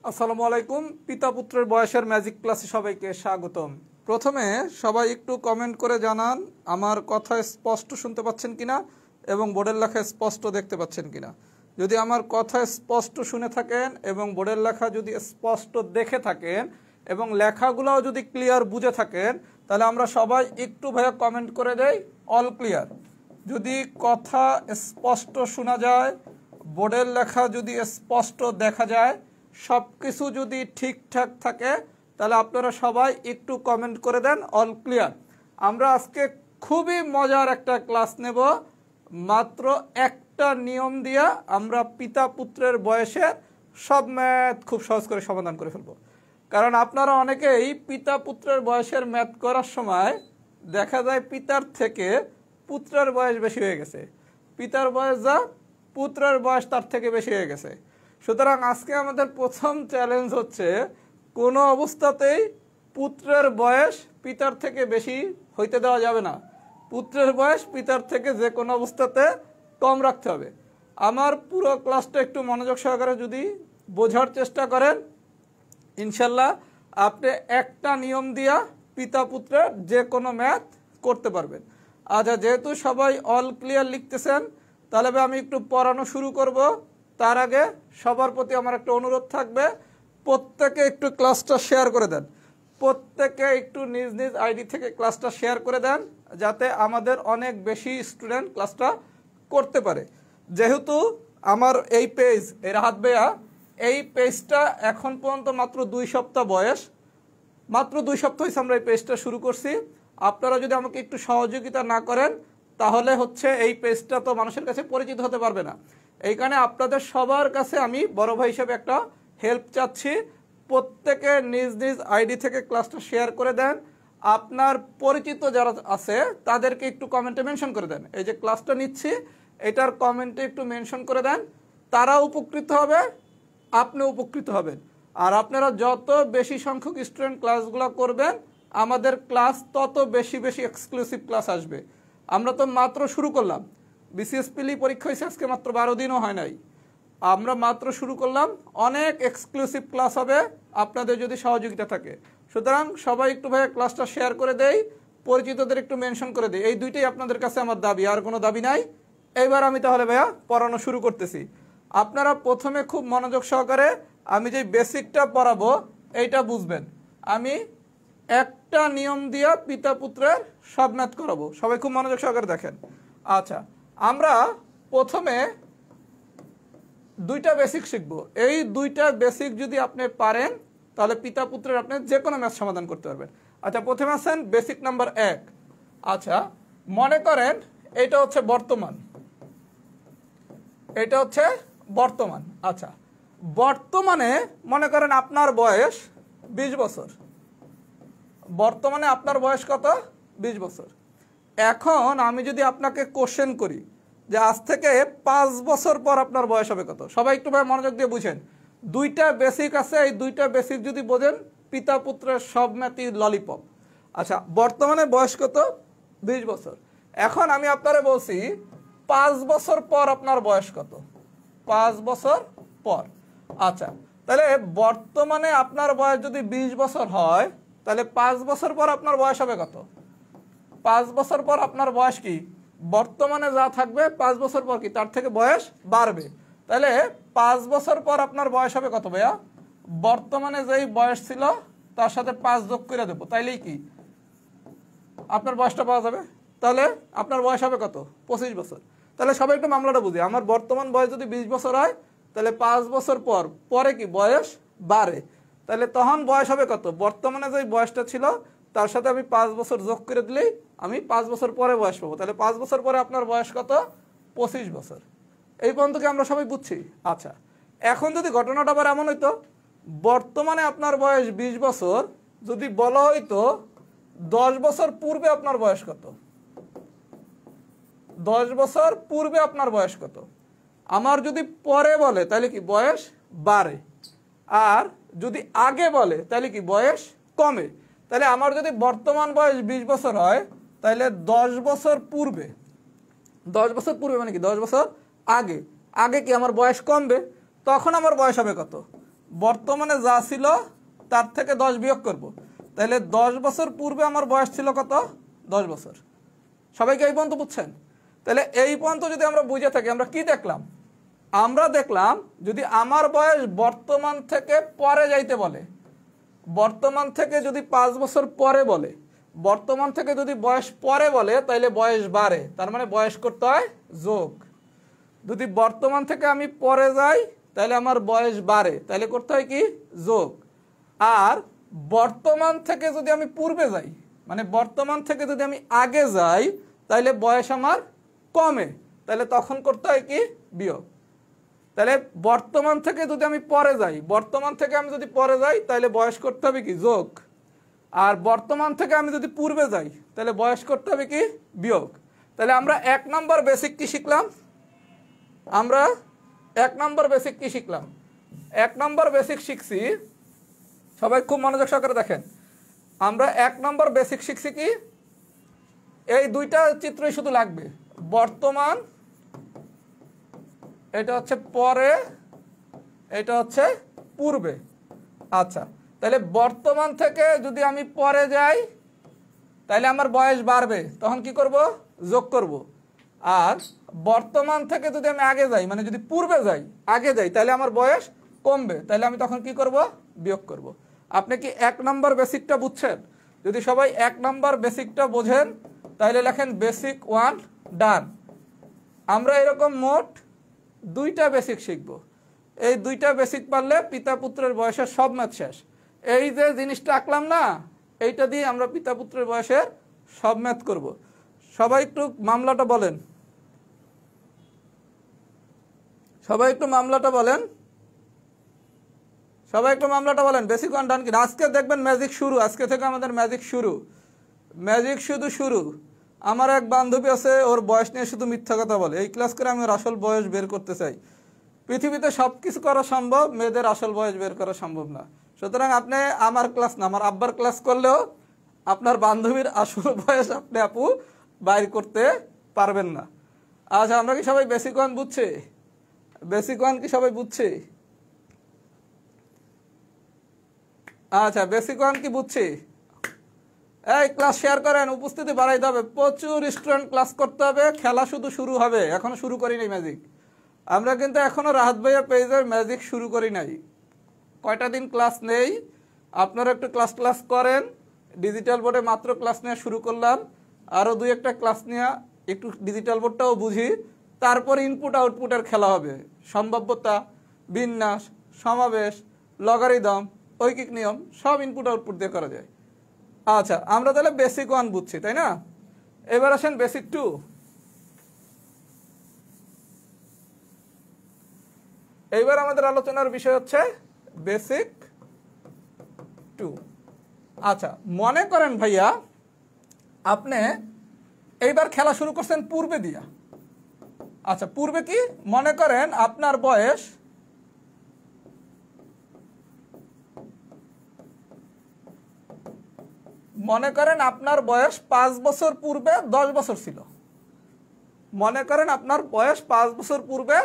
আসসালামু আলাইকুম। পিতা পুত্রের বয়সের ম্যাজিক ক্লাসে সবাইকে স্বাগতম। প্রথমে সবাই একটু কমেন্ট করে জানান আমার কথা স্পষ্ট শুনতে পাচ্ছেন কিনা এবং বোর্ডের লেখা স্পষ্ট দেখতে পাচ্ছেন কিনা। যদি আমার কথা স্পষ্ট শুনে থাকেন এবং বোর্ডের লেখা যদি স্পষ্ট দেখে থাকেন এবং লেখাগুলোও যদি ক্লিয়ার বুঝে থাকেন তাহলে আমরা সবাই একটু ভাইয়া কমেন্ট করে দেই অল ক্লিয়ার। যদি কথা স্পষ্ট শোনা যায়, বোর্ডের লেখা যদি স্পষ্ট দেখা যায়, সব কিছু যদি ঠিকঠাক থাকে তাহলে আপনারা সবাই একটু কমেন্ট করে দেন অল ক্লিয়ার। আমরা আজকে খুবই মজার একটা ক্লাস নেব। মাত্র একটা নিয়ম দিয়ে আমরা পিতা পুত্রের বয়সের সব ম্যাথ খুব সহজ করে সমাধান করে ফেলব। কারণ আপনারা অনেকেই পিতা পুত্রের বয়সের ম্যাথ করার সময় দেখা যায় পিতার থেকে পুত্রের বয়স বেশি হয়ে গেছে, পিতার বয়স যা পুত্রের বয়স তার থেকে বেশি হয়ে গেছে। সুতরাং আজকে আমাদের প্রথম চ্যালেঞ্জ হচ্ছে কোনো অবস্থাতেই পুত্রের বয়স পিতার থেকে বেশি হইতে দেওয়া যাবে না। পুত্রের বয়স পিতার থেকে যে কোনো অবস্থাতে কম রাখতে হবে। আমার পুরো ক্লাসটা একটু মনোযোগ সহকারে যদি বোঝার চেষ্টা করেন, ইনশাল্লাহ আপনি একটা নিয়ম দিয়া পিতা পুত্রের যে কোনো ম্যাথ করতে পারবেন। আচ্ছা, যেহেতু সবাই অল ক্লিয়ার লিখতেছেন তাহলে আমি একটু পড়ানো শুরু করব। তার আগে সবার প্রতি আমার একটা অনুরোধ থাকবে, প্রত্যেকে একটু ক্লাসটা শেয়ার করে দেন। প্রত্যেকে একটু নিজ নিজ আইডি থেকে ক্লাসটা শেয়ার করে দেন যাতে আমাদের অনেক বেশি স্টুডেন্ট ক্লাসটা করতে পারে। যেহেতু আমার এই পেজ এই রাহাত ভাইয়া এই পেজটা এখন পর্যন্ত মাত্র 2 সপ্তাহ বয়স, মাত্র 2 সপ্তাহ হয়েছে আমরা এই পেজটা শুরু করছি। আপনারা যদি আমাকে একটু সহযোগিতা না করেন তাহলে হচ্ছে এই পেজটা তো মানুষের কাছে পরিচিত হতে পারবে না। এই কারণে আপনাদের সবার কাছে আমি বড় ভাই হিসেবে একটা হেল্প চাচ্ছি। প্রত্যেকে নিজ নিজ আইডি থেকে ক্লাসটা শেয়ার করে দেন। আপনার পরিচিত যারা আছে তাদেরকে একটু কমেন্টে মেনশন করে দেন। এই যে ক্লাসটা নিচ্ছি এটার কমেন্টে একটু মেনশন করে দেন, তারা উপকৃত হবে, আপনি উপকৃত হবেন। আর আপনারা যত বেশি সংখ্যক স্টুডেন্ট ক্লাসগুলো করবেন আমাদের ক্লাস তত বেশি বেশি এক্সক্লুসিভ ক্লাস আসবে। আমরা তো মাত্র শুরু করলাম, বিসিএসপিলি পরীক্ষা হয়েছে আজকে মাত্র 12 দিনও হয় নাই, আমরা মাত্র শুরু করলাম। অনেক এক্সক্লুসিভ ক্লাস হবে আপনাদের যদি সহযোগিতা থাকে। সুতরাং সবাই একটু ভাইয়া ক্লাসটা শেয়ার করে দেই, পরিচিতদের একটু মেনশন করে দেই। এই দুইটাই আপনাদের কাছে আমার দাবি, আর কোনো দাবি নাই। এইবার আমি তাহলে ভাইয়া পড়ানো শুরু করতেছি। আপনারা প্রথমে খুব মনোযোগ সহকারে আমি যে বেসিকটা পড়াবো এইটা বুঝবেন। আমি একটা নিয়ম দিয়া পিতা পুত্রের সব ম্যাথ করাবো, সবাই খুব মনোযোগ সহকারে দেখেন। আচ্ছা, আমরা প্রথমে 2টা বেসিক শিখবো। এই 2টা বেসিক যদি আপনি পারেন তাহলে পিতা পুত্রের আপনি যে কোনো ম্যাথ সমাধান করতে পারবেন। আচ্ছা, প্রথমে আছেন বেসিক নাম্বার 1। আচ্ছা, মনে করেন এটা হচ্ছে বর্তমান, এটা হচ্ছে বর্তমান। আচ্ছা, বর্তমানে মনে করেন আপনার বয়স 20 বছর। বর্তমানে আপনার বয়স কত? 20 বছর। এখন আমি যদি আপনাকে কোশ্চেন করি যে আজ থেকে 5 বছর পর আপনার বয়স হবে কত? সবাই একটু ভাই মনোযোগ দিয়ে বুঝেন। 2টা বেসিক আছে, এই 2টা বেসিক যদি বোঝেন পিতা পুত্রের সব ম্যাথই ললিপপ। আচ্ছা, বর্তমানে বয়স কত? 20 বছর। এখন আমি আপনারে বলছি 5 বছর পর আপনার বয়স কত? 5 বছর পর। আচ্ছা, তাহলে বর্তমানে আপনার বয়স যদি 20 বছর হয় তাহলে 5 বছর পর আপনার বয়স হবে কত? 5 বছর পর আপনার বয়স কি বর্তমানে যা থাকবে 5 বছর পর কি তার থেকে বয়স বাড়বে। তাহলে 5 বছর পর আপনার বয়স হবে কত ভাইয়া? বর্তমানে যেই বয়স ছিল তার সাথে 5 যোগ করে দেবো, তাইলেই কি আপনার বয়সটা পাওয়া যাবে। তাহলে আপনার বয়স হবে কত? 25 বছর। তাহলে সবাই একটু মামলাটা বুঝি, আমার বর্তমান বয়স যদি 20 বছর হয় তাহলে 5 বছর পর পরে কি বয়স বাড়ে, তাহলে তখন বয়স হবে কত? বর্তমানে যে বয়সটা ছিল তার সাথে আমি 5 বছর যোগ করে দিলেই আমি 5 বছর পরে বয়স পাবো। তাহলে 5 বছর পরে আপনার বয়স কত? 25 বছর। এই পর্যন্ত কি আমরা সবাই বুঝছি? আচ্ছা, এখন যদি ঘটনাটা আবার এমন হইতো বর্তমানে আপনার বয়স 20 বছর, যদি বলা হইতো 10 বছর পূর্বে আপনার বয়স কত? 10 বছর পূর্বে আপনার বয়স কত? আমার যদি পরে বলে তাহলে কি বয়স বাড়ে, আর যদি আগে বলে তাহলে কি বয়স কমে। তাহলে আমার যদি বর্তমান বয়স 20 বছর হয় তাহলে 10 বছর পূর্বে, 10 বছর পূর্বে মানে কি 10 বছর আগে, আগে কি আমার বয়স কমবে, তখন আমার বয়স হবে কত? বর্তমানে যা ছিল তার থেকে 10 বিয়োগ করব। তাহলে 10 বছর পূর্বে আমার বয়স ছিল কত? 10 বছর। সবাইকে এই পর্যন্ত বুঝছেন? তাহলে এই পর্যন্ত যদি আমরা বুঝে থাকি, আমরা কি দেখলাম? আমরা দেখলাম যদি আমার বয়স বর্তমান থেকে পরে যাইতে বলে, বর্তমান থেকে যদি 5 বছর পরে বলে, বর্তমান থেকে যদি বয়স পরে বলে, তাইলে বয়স বাড়ে, তার মানে বয়স করতে হয় যোগ। যদি বর্তমান থেকে আমি পরে যাই তাহলে আমার বয়স বাড়ে, তাহলে করতে হয় কি? যোগ। আর বর্তমান থেকে যদি আমি পূর্বে যাই, মানে বর্তমান থেকে যদি আমি আগে যাই, তাহলে বয়স আমার কমে, তাহলে তখন করতে হয় কি? বিয়োগ। তাহলে বর্তমান থেকে যদি আমি পরে যাই, বর্তমান থেকে আমি যদি পরে যাই তাহলে বয়স করতে হবে কি? যোগ। আর বর্তমান থেকে আমি যদি পূর্বে যাই তাহলে বয়স করতে হবে কি? বিয়োগ। তাহলে আমরা 1 নম্বর বেসিক কি শিখলাম? আমরা 1 নম্বর বেসিক কি শিখলাম? 1 নম্বর বেসিক শিখছি, সবাই খুব মনোযোগ সহকারে দেখেন। আমরা 1 নম্বর বেসিক শিখছি কি? এই দুইটা চিত্রই শুধু লাগবে। বর্তমান, এটা হচ্ছে পরে, এটা হচ্ছে পূর্বে। আচ্ছা, তাহলে বর্তমান থেকে যদি আমি পরে যাই তাহলে আমার বয়স বাড়বে, তখন কি করব? যোগ করব। আর বর্তমান থেকে যদি আমি আগে যাই, মানে যদি পূর্বে যাই, আগে যাই, তাহলে আমার বয়স কমবে, তাহলে আমি তখন কি করব? বিয়োগ করব। আপনি কি 1 নম্বর বেসিকটা বুঝছেন? যদি সবাই 1 নম্বর বেসিকটা বোঝেন তাহলে লেখেন বেসিক 1 ডান। আমরা এরকম মোট 2টা বেসিক শিখব। এই 2টা বেসিক পারলে পিতা পুত্রের বয়সের সব ম্যাথ শেষ। এই যে জিনিসটা আঁকলাম না, এইটা দিয়ে আমরা পিতা পুত্রের বয়সের সব ম্যাথ করব। সবাই একটু মামলাটা বলেন, সবাই একটু মামলাটা বলেন, সবাই একটু মামলাটা বলেন। বেসিক 1 ডান কিনা? আজকে দেখবেন ম্যাজিক শুরু, আজকে থেকে আমাদের ম্যাজিক শুরু, ম্যাজিক শুধু শুরু। আমার এক বান্ধবী আছে, ওর বয়স নিয়ে শুধু মিথ্যা কথা বলে। এই ক্লাস করে আমি ওর আসল বয়স বের করতে চাই। পৃথিবীতে সব কিছু করা সম্ভব, মেয়েদের আসল বয়স বের করা সম্ভব না। সুতরাং আপনি আমার ক্লাস না, আমার আব্বার ক্লাস করলেও আপনার বান্ধবীর আসল বয়স আপনি আপু বাইর করতে পারবেন না। আচ্ছা, আমরা কি সবাই বেসিক 1 বুঝছি? বেসিক 1 কি সবাই বুঝছি? আচ্ছা, বেসিক 1 কি বুঝছি? এই ক্লাস শেয়ার করেন, উপস্থিতি বাড়াইতে হবে, প্রচুর স্টুডেন্ট ক্লাস করতে হবে। খেলা শুধু শুরু হবে, এখনো শুরু করি নাই ম্যাজিক। আমরা কিন্তু এখনো রাহাত ভাইয়া পেজের ম্যাজিক শুরু করি নাই। কয়টা দিন ক্লাস নেই, আপনারা একটু ক্লাস করেন। ডিজিটাল বোর্ডে মাত্র ক্লাস নেওয়া শুরু করলাম, আরও 2-1টা ক্লাস নিয়ে একটু ডিজিটাল বোর্ডটাও বুঝি, তারপর ইনপুট আউটপুটের খেলা হবে। সম্ভাব্যতা, বিন্যাস, সমাবেশ, লগারিদম, ঐকিক নিয়ম সব ইনপুট আউটপুট দিয়ে করা যায়। আচ্ছা, আমরা তাহলে বেসিক 1 বুঝছি, তাই না? এবার আসেন বেসিক 2। এইবার আমাদের আলোচনার বিষয় হচ্ছে বেসিক 2। আচ্ছা, মনে করেন ভাইয়া আপনি এইবার খেলা শুরু করছেন পূর্বে দিয়া। আচ্ছা, পূর্বে কি? মনে করেন আপনার বয়স মনে করেন আপনার বয়স 5 বছর পূর্বে 10 বছর ছিল। মনে করেন আপনার বয়স 5 বছর পূর্বে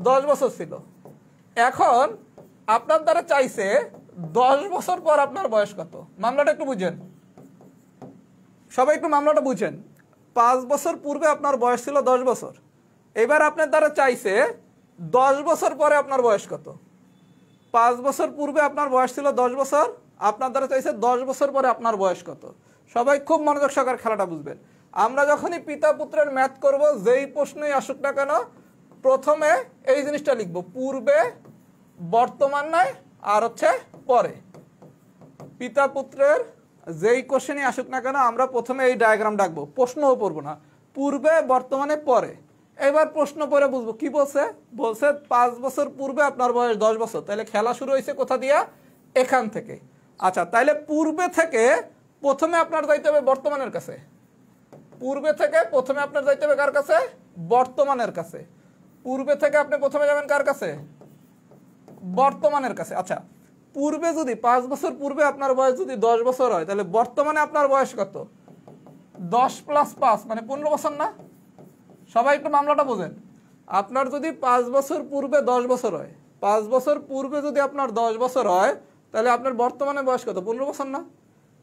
10 বছর ছিল। এখন আপনার দ্বারা চাইছে 10 বছর পর আপনার বয়স কত। মামলাটা একটু বুঝেন, সবাই একটু মামলাটা বুঝেন। 5 বছর পূর্বে আপনার বয়স ছিল 10 বছর। এবার আপনার দ্বারা চাইছে 10 বছর পরে আপনার বয়স কত। 5 বছর পূর্বে আপনার বয়স ছিল 10 বছর, আপনার দ্বারা চাইছে 10 বছর পরে আপনার বয়স কত। সবাই খুব মনোযোগ সহকারে খেলাটা বুঝবেন। আমরা যখনই পিতা পুত্রের ম্যাথ করব, যেই প্রশ্নই আসুক না কেন, প্রথমে এই জিনিসটা লিখব, পূর্বে, বর্তমান নয়, আর হচ্ছে পরে। পিতা পুত্রের যেই কোশ্চেনই আসুক না কেন, আমরা প্রথমে এই ডায়াগ্রাম ডাকবো, প্রশ্নও পড়বো না। পূর্বে, বর্তমানে, পরে। এবার প্রশ্ন পরে বুঝবো কি বলছে। বলছে 5 বছর পূর্বে আপনার বয়স 10 বছর, তাহলে খেলা শুরু হয়েছে কোথা দিয়া? এখান থেকে। আচ্ছা, তাহলে পূর্বে থেকে প্রথমে আপনার যাইতে হবে বর্তমানের কাছে। পূর্বে থেকে প্রথমে আপনার যাইতে হবে কার কাছে? বর্তমানের কাছে। পূর্বে থেকে আপনি প্রথমে যাবেন কার কাছে? বর্তমানের কাছে। আচ্ছা, পূর্বে যদি 5 বছর পূর্বে আপনার বয়স যদি 10 বছর হয়, তাহলে বর্তমানে আপনার বয়স কত? 10 + 5 মানে 15 বছর না? সবাই একটু মামলাটা বোঝেন। আপনার যদি 5 বছর পূর্বে 10 বছর হয়, 5 বছর পূর্বে যদি আপনার 10 বছর হয় তাহলে আপনার বর্তমানে বয়স কত? 15 বছর না?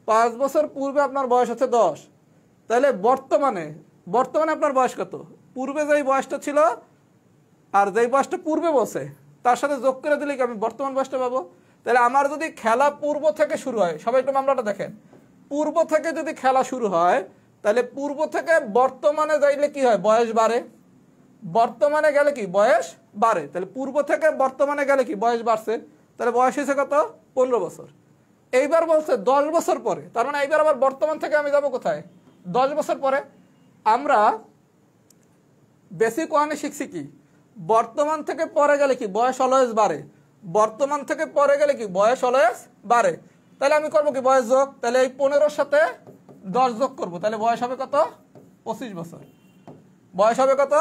5 বছর পূর্বে আপনার বয়স হচ্ছে 10, তাহলে বর্তমানে আপনার বয়স কত? পূর্বে যেই বয়সটা ছিল আর যেই বয়সটা পূর্বে বসে তার সাথে যোগ করে দিলে কি আমি বর্তমান বয়সটা পাবো? তাহলে আমার যদি খেলা পূর্ব থেকে শুরু হয়, সবাই একটু মামলাটা দেখেন, পূর্ব থেকে যদি খেলা শুরু হয় তাহলে পূর্ব থেকে বর্তমানে যাইলে কি হয়? বয়স বাড়ে। বর্তমানে গেলে কি? বয়স বাড়ে। তাহলে পূর্ব থেকে বর্তমানে গেলে কি? বয়স বাড়ছে। তাহলে বয়স হয়েছে কত? 15 বছর। এইবার বলছে 10 বছর পরে, তার মানে এইবার আবার বর্তমান থেকে আমি যাব কোথায়? 10 বছর পরে। আমরা বেসিক ওয়ানে শিখছি কি? বর্তমান থেকে পরে গেলে কি? বয়স অলওয়েজ বাড়ে। বর্তমান থেকে পরে গেলে কি? বয়স অলওয়েজ বাড়ে। তাহলে আমি করবো কি? বয়স যোগ। তাহলে এই 15-র সাথে 10 যোগ করবো, তাহলে বয়স হবে কত? 25 বছর। বয়স হবে কত?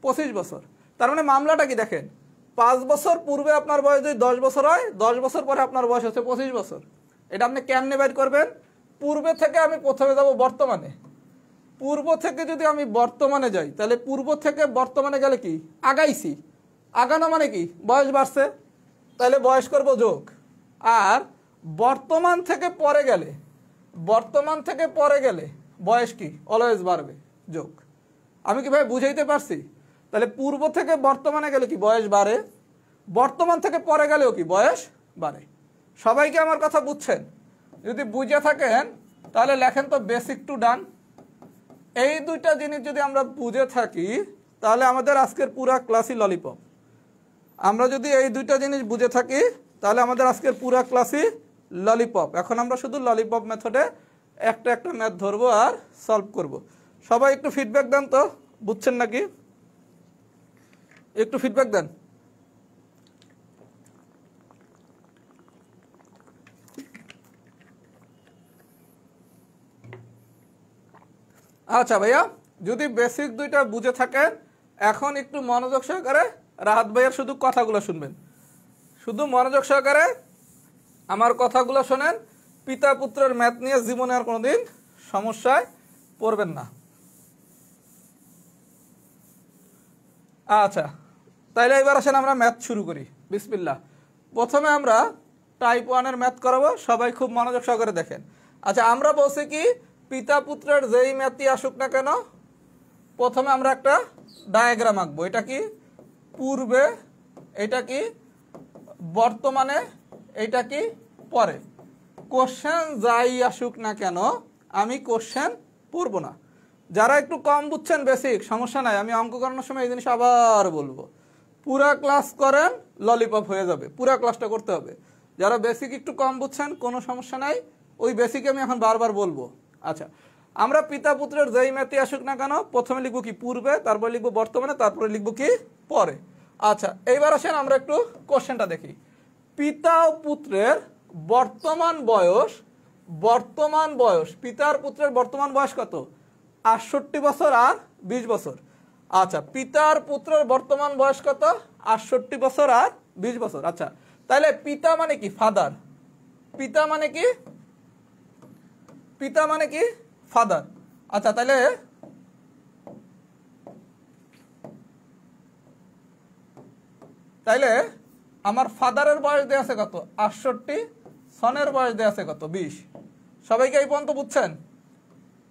25 বছর। তার মানে মামলাটা কি দেখেন, 5 বছর পূর্বে আপনার বয়স যদি 10 বছর হয়, 10 বছর পরে আপনার বয়স হচ্ছে 25 বছর। এটা আপনি কেমনে বের করবেন? পূর্বে থেকে আমি প্রথমে যাব বর্তমানে। পূর্ব থেকে যদি আমি বর্তমানে যাই তাহলে পূর্ব থেকে বর্তমানে গেলে কি? আগাইছি। আগানো মানে কি? বয়স বাড়ছে, তাহলে বয়স করব যোগ। আর বর্তমান থেকে পরে গেলে, বর্তমান থেকে পরে গেলে বয়স কি? অলওয়েজ বাড়বে, যোগ। আমি কি ভাই বুঝাইতে পারছি? তাহলে পূর্ব থেকে বর্তমানে গেলে কি? বয়স বাড়ে। বর্তমান থেকে পরে গেলেও কি? বয়স বাড়ে। সবাইকে আমার কথা বুঝছেন? যদি বুঝে থাকেন তাহলে লেখেন তো বেসিক টু ডান। এই দুইটা জিনিস যদি আমরা বুঝে থাকি তাহলে আমাদের আজকের পুরা ক্লাসই ললিপপ। আমরা যদি এই দুইটা জিনিস বুঝে থাকি তাহলে আমাদের আজকের পুরা ক্লাসই ললিপপ। এখন আমরা শুধু ললিপপ মেথডে একটা একটা ম্যাথ ধরবো আর সলভ করব। সবাই একটু ফিডব্যাক দেন তো, বুঝছেন নাকি? একটু ফিডব্যাক দেন। আচ্ছা ভাইয়া, যদি বেসিক দুইটা বুঝে থাকেন এখন একটু মনোযোগ সহকারে রাহাত ভাইয়ার শুধু কথাগুলো শুনবেন। শুধু মনোযোগ সহকারে আমার কথাগুলো শোনেন। পিতা পুত্রের ম্যাথ নিয়ে জীবনে আর কোনোদিন সমস্যায় পড়বেন না। আচ্ছা, তাইলে এবার আসেন আমরা ম্যাথ শুরু করি। বিসমিল্লাহ। প্রথমে আমরা টাইপ 1-এর ম্যাথ করাবো, সবাই খুব মনোযোগ সহকারে দেখেন। আচ্ছা, আমরা বলছি কি পিতা পুত্রের যেই ম্যাথই আসুক না কেন প্রথমে আমরা একটা ডায়াগ্রাম আঁকবো। এটা কি? পূর্বে। এটা কি? বর্তমানে। এটা কি? পরে। কোশ্চেন যাই আসুক না কেন আমি কোশ্চেন পড়বো না। যারা একটু কম বুঝছেন বেসিক, সমস্যা নাই, আমি অঙ্ক করানোর সময় এই জিনিস আবার বলবো। পুরা ক্লাস করেন, ললিপপ হয়ে যাবে। পুরা ক্লাসটা করতে হবে। যারা বেসিক একটু কম বুঝছেন কোনো সমস্যা নাই, ওই বেসিকে আমি এখন বারবার বলবো। আচ্ছা, আমরা পিতা পুত্রের যেই ম্যাথই আসুক না কেন প্রথমে লিখবো কি? পূর্বে, তারপরে লিখবো বর্তমানে, তারপরে লিখবো কি? পরে। আচ্ছা, এইবার আসেন আমরা একটু কোশ্চেনটা দেখি। পিতা ও পুত্রের বর্তমান বয়স, পিতার পুত্রের বর্তমান বয়স কত? 68 বছর আর 20 বছর। আচ্ছা, পিতার পুত্রের বর্তমান বয়স কত? 68 বছর আর 20 বছর। আচ্ছা, তাহলে পিতা মানে কি? ফাদার। পিতা মানে কি? পিতা মানে কি? ফাদার। আচ্ছা, তাইলে আমার ফাদারের বয়স দেয়া আছে কত? 68। সনের বয়স দেয়া আছে কত? 20। সবাইকে এই পর্যন্ত বুঝছেন?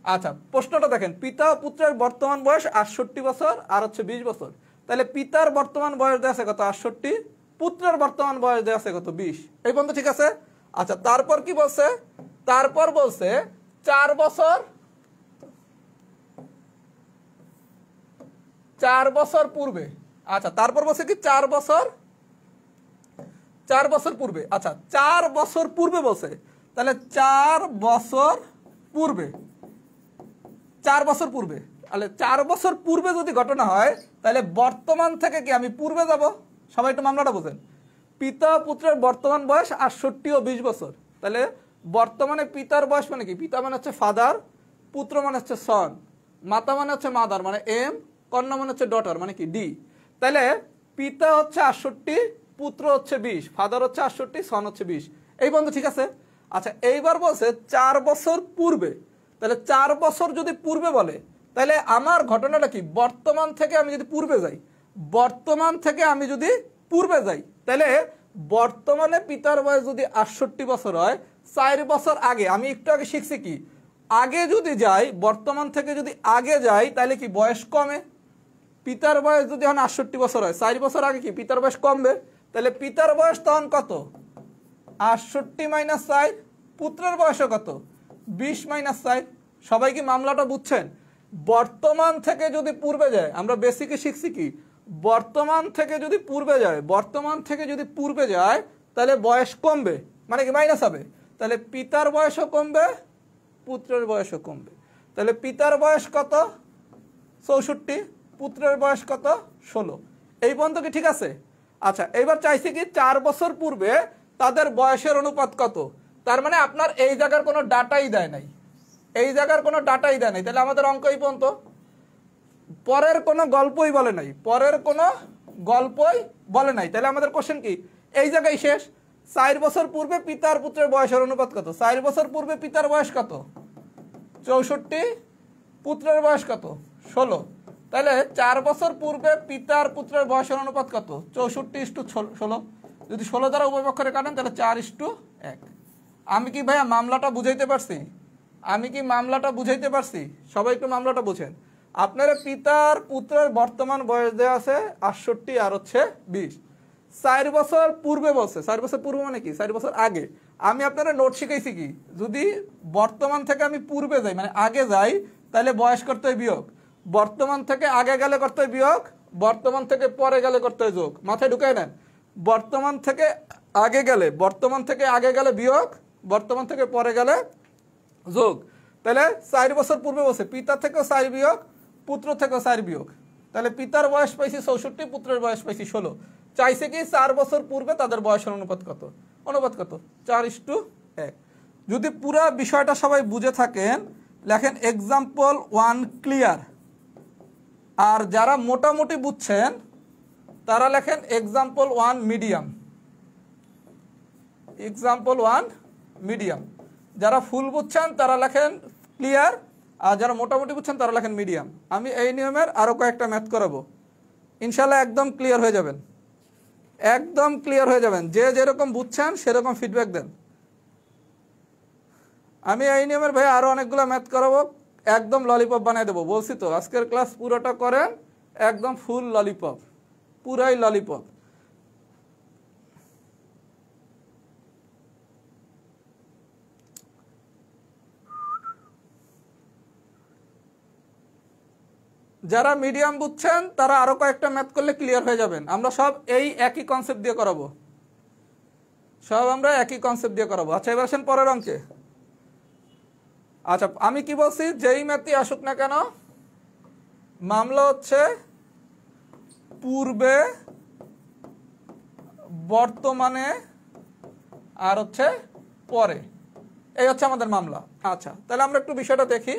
আচ্ছা, প্রশ্নটা দেখেন, পিতা ও পুত্রের বর্তমান বয়স 68 বছর আর হচ্ছে 20 বছর। তাহলে পিতার বর্তমান বয়স দেয়া আছে কত? 68। পুত্রের বর্তমান বয়স দেয়া আছে কত? 20। এই পর্যন্ত ঠিক আছে? আচ্ছা, তারপর কি বলছে? তারপর বলছে 4 বছর পূর্বে। আচ্ছা, তারপর বলছে কি 4 বছর পূর্বে। আচ্ছা, 4 বছর পূর্বে বলছে, তাহলে 4 বছর পূর্বে। 4 বছর পূর্বে, তাহলে 4 বছর পূর্বে যদি ঘটনা হয় তাহলে বর্তমান থেকে কি আমি পূর্বে যাব? সবাই একটু মামলাটা বোঝেন। পিতা পুত্রের বর্তমান বয়স 68 ও 20 বছর। তাহলে বর্তমানে পিতার বয়স মানে কি? পিতা মানে হচ্ছে ফাদার, পুত্র মানে হচ্ছে সন, মাতা মানে হচ্ছে মাদার মানে এম, কন্যা মানে হচ্ছে ডটার মানে কি? ডি। তাহলে পিতা হচ্ছে 68, পুত্র হচ্ছে 20, ফাদার হচ্ছে 68, সন হচ্ছে 20। এই বন্ধু ঠিক আছে? আচ্ছা, এইবার বলছে 4 বছর পূর্বে। তাহলে 4 বছর যদি পূর্বে বলে তাহলে আমার ঘটনাটা কি? বর্তমান থেকে আমি যদি পূর্বে যাই, বর্তমান থেকে আমি যদি পূর্বে যাই, তাহলে বর্তমানে পিতার বয়স যদি 68 বছর হয়, 4 বছর আগে, আমি একটু আগে শিখছি কি আগে যদি যাই, বর্তমান থেকে যদি আগে যাই তাহলে কি বয়স কমে। পিতার বয়স যদি এখন 68 বছর হয়, 4 বছর আগে কি পিতার বয়স কমবে, তাহলে পিতার বয়স তখন কত 68 মাইনাস 4, পুত্রের বয়সও কত 20 মাইনাস 4। সবাই কি মামলাটা বুঝছেন? বর্তমান থেকে যদি পূর্বে যায়, আমরা বেসিকে শিখছি কি বর্তমান থেকে যদি পূর্বে যায়, বর্তমান থেকে যদি পূর্বে যায় তাহলে বয়স কমবে, মানে কি মাইনাস হবে, তাহলে পিতার বয়সও কমবে পুত্রের বয়সও কমবে। তাহলে পিতার বয়স কত 64, পুত্রের বয়স কত 16। এই পর্যন্ত কি ঠিক আছে? আচ্ছা, এবার চাইছি কি 4 বছর পূর্বে তাদের বয়সের অনুপাত কত। তার মানে আপনার এই জায়গার কোনো ডাটাই দেয় নাই, এই জায়গার কোনো ডাটাই দেয় নাই, তাহলে আমাদের অঙ্ক এই পর্যন্ত। পরের কোনো গল্পই বলে নাই, পরের কোনো গল্পই বলে নাই, তাহলে আমাদের কোশ্চেন কি এই জায়গায় শেষ। 4 বছর পূর্বে পিতার পুত্রের বয়সের অনুপাত কত, 4 বছর পূর্বে পিতার বয়স কত 64, পুত্রের বয়স কত 16। তাহলে 4 বছর পূর্বে পিতার পুত্রের বয়সের অনুপাত কত 64:16। যদি 16 দ্বারা উভয় পক্ষে কাটেন তাহলে 4:1। আমি কি ভাইয়া মামলাটা বুঝাইতে পারছি? আমি কি মামলাটা বুঝাইতে পারছি? সবাই একটু মামলাটা বুঝেন। আপনারা পিতার পুত্রের বর্তমান বয়স দেওয়া আছে 68 আর হচ্ছে 20। 4 বছর পূর্বে বলছে, 4 বছর পূর্বে মানে কি 4 বছর আগে। আমি আপনারা নোট শিখাইছি কি যদি বর্তমান থেকে আমি পূর্বে যাই মানে আগে যাই তাহলে বয়স করতে হয় বিয়োগ, বর্তমান থেকে আগে গেলে করতে হয় বিয়োগ, বর্তমান থেকে পরে গেলে করতে হয় যোগ। মাথায় ঢুকাই নেন, বর্তমান থেকে আগে গেলে, বর্তমান থেকে আগে গেলে বিয়োগ, বর্তমান থেকে পরে গেলে যোগ। তাহলে 4 বছর পূর্বে বসে পিতা থেকেও 4 বিয়োগ, পুত্র থেকেও 4 বিয়োগ, তাহলে পিতার বয়স পাইছি 64, পুত্রের বয়স পাইছি 16। চাইছে কি 4 বছর পূর্বে তাদের বয়সের অনুপাত কত, অনুপাত কত 4:1। যদি পুরো বিষয়টা সবাই বুঝে থাকেন লেখেন এক্সাম্পল 1 ক্লিয়ার, আর যারা মোটামুটি বুঝছেন তারা লেখেন এক্সাম্পল 1 মিডিয়াম, এক্সাম্পল 1 মিডিয়াম। যারা ফুল বুঝছেন তারা লেখেন ক্লিয়ার, আর যারা মোটামুটি বুঝছেন তারা লেখেন মিডিয়াম। আমি এই নিয়মের আরও কয়েকটা ম্যাথ করাবো, ইনশাল্লাহ একদম ক্লিয়ার হয়ে যাবেন, একদম ক্লিয়ার হয়ে যাবেন। যে যেরকম বুঝছেন সেরকম ফিডব্যাক দেন। আমি এই নিয়মের ভাই আরও অনেকগুলো ম্যাথ করাবো, একদম ললিপপ বানিয়ে দেবো। বলছি তো আজকের ক্লাস পুরোটা করেন একদম ফুল ললিপপ, পুরাই ললিপপ। যারা মিডিয়াম বুঝছেন তারা আরো কয়েকটা ম্যাথ করলে ক্লিয়ার হয়ে যাবেন। আমরা সব এই একই কনসেপ্ট দিয়ে করাবো, সব আমরা একই কনসেপ্ট দিয়ে করাবো। আচ্ছা, এবার আসেন পরের অঙ্কে। আচ্ছা, আমি কি বলছি যেই ম্যাথই আসুক না কেন মামলা হচ্ছে পূর্বে, বর্তমানে আর হচ্ছে পরে, এই হচ্ছে আমাদের মামলা। আচ্ছা, তাহলে আমরা একটু বিষয়টা দেখি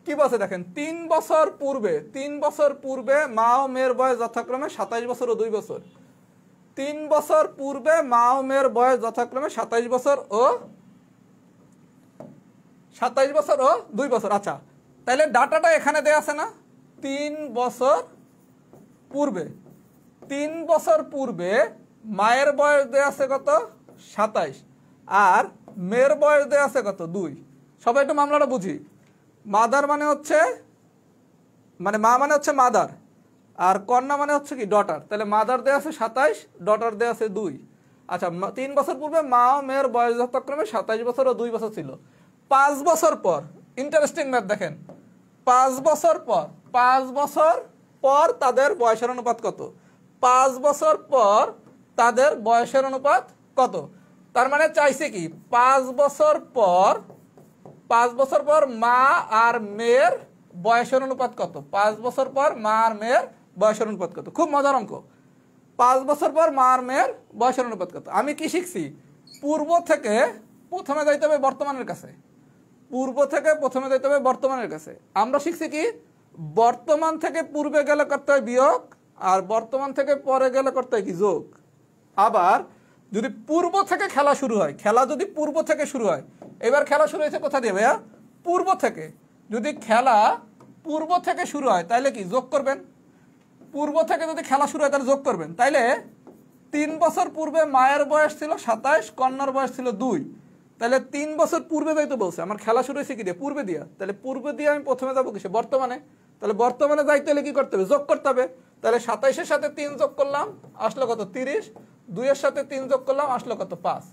কি বলছে। দেখেন 3 বছর পূর্বে, 3 বছর পূর্বে মা ও মেয়ের বয়স যথাক্রমে 27 বছর ও 2 বছর। 3 বছর পূর্বে মা ও মেয়ের বয়স যথাক্রমে 27 বছর ও 27 বছর ও 2 বছর। আচ্ছা, তাহলে ডাটাটা এখানে দেয়া আছে না, 3 বছর পূর্বে, 3 বছর পূর্বে মায়ের বয়স দেয়া আছে কত 27, আর মেয়ের বয়স দেয়া আছে কত 2। সবাই একটু মামলাটা বুঝি। মাদার মানে হচ্ছে, মানে মা মানে হচ্ছে মাদার, আর কন্যা মানে হচ্ছে কি ডটার। তাহলে মাদার দেয়া আছে 27, ডটার দেয়া আছে 2। আচ্ছা, 3 বছর পূর্বে মা ও মেয়ের বয়স যথাক্রমে 27 বছর ও 2 বছর ছিল। 5 বছর পর, ইন্টারেস্টিং ম্যাথ দেখেন, 5 বছর পর, 5 বছর পর তাদের বয়সের অনুপাত কত, 5 বছর পর তাদের বয়সের অনুপাত কত। তার মানে চাইছে কি 5 বছর পর, 5 বছর পর মা আর মেয়ের বয়সের অনুপাত কত, 5 বছর পর মা আর মেয়ের বয়সের অনুপাত কত। খুব মজার অঙ্ক। 5 বছর পর মা আর মেয়ের বয়সের অনুপাত কত। আমি কি শিখছি, পূর্ব থেকে প্রথমে যাইতে হবে বর্তমানের কাছে, পূর্ব থেকে প্রথমে যাইতে হবে বর্তমানের কাছে। আমরা শিখছি কি বর্তমান থেকে পূর্বে গেলে করতে হয় বিয়োগ, আর বর্তমান থেকে পরে গেলে করতে হয় কি যোগ। আবার যদি পূর্ব থেকে খেলা শুরু হয়, খেলা যদি পূর্ব থেকে শুরু হয়, এবার খেলা শুরু হয়েছে কোথা দিয়ে ভাইয়া, পূর্ব থেকে। যদি খেলা পূর্ব থেকে শুরু হয় তাহলে কি যোগ করবেন, পূর্ব থেকে যদি খেলা শুরু হয় তাহলে যোগ করবেন। তাইলে 3 বছর পূর্বে মায়ের বয়স ছিল 27, কন্যার বয়স ছিল 2। তাহলে 3 বছর পূর্বে যাইতে বলছে, আমার খেলা শুরু হয়েছে কি দিয়ে? পূর্বে দিয়া। তাহলে পূর্বে দিয়ে আমি প্রথমে যাবো কিসে? বর্তমানে। তাহলে বর্তমানে যাইতে হলে কি করতে হবে? যোগ করতে হবে। তাহলে 27-এর সাথে 3 যোগ করলাম, আসলো কত? 30। 2-এর সাথে 3 যোগ করলাম, আসলো কত? 5।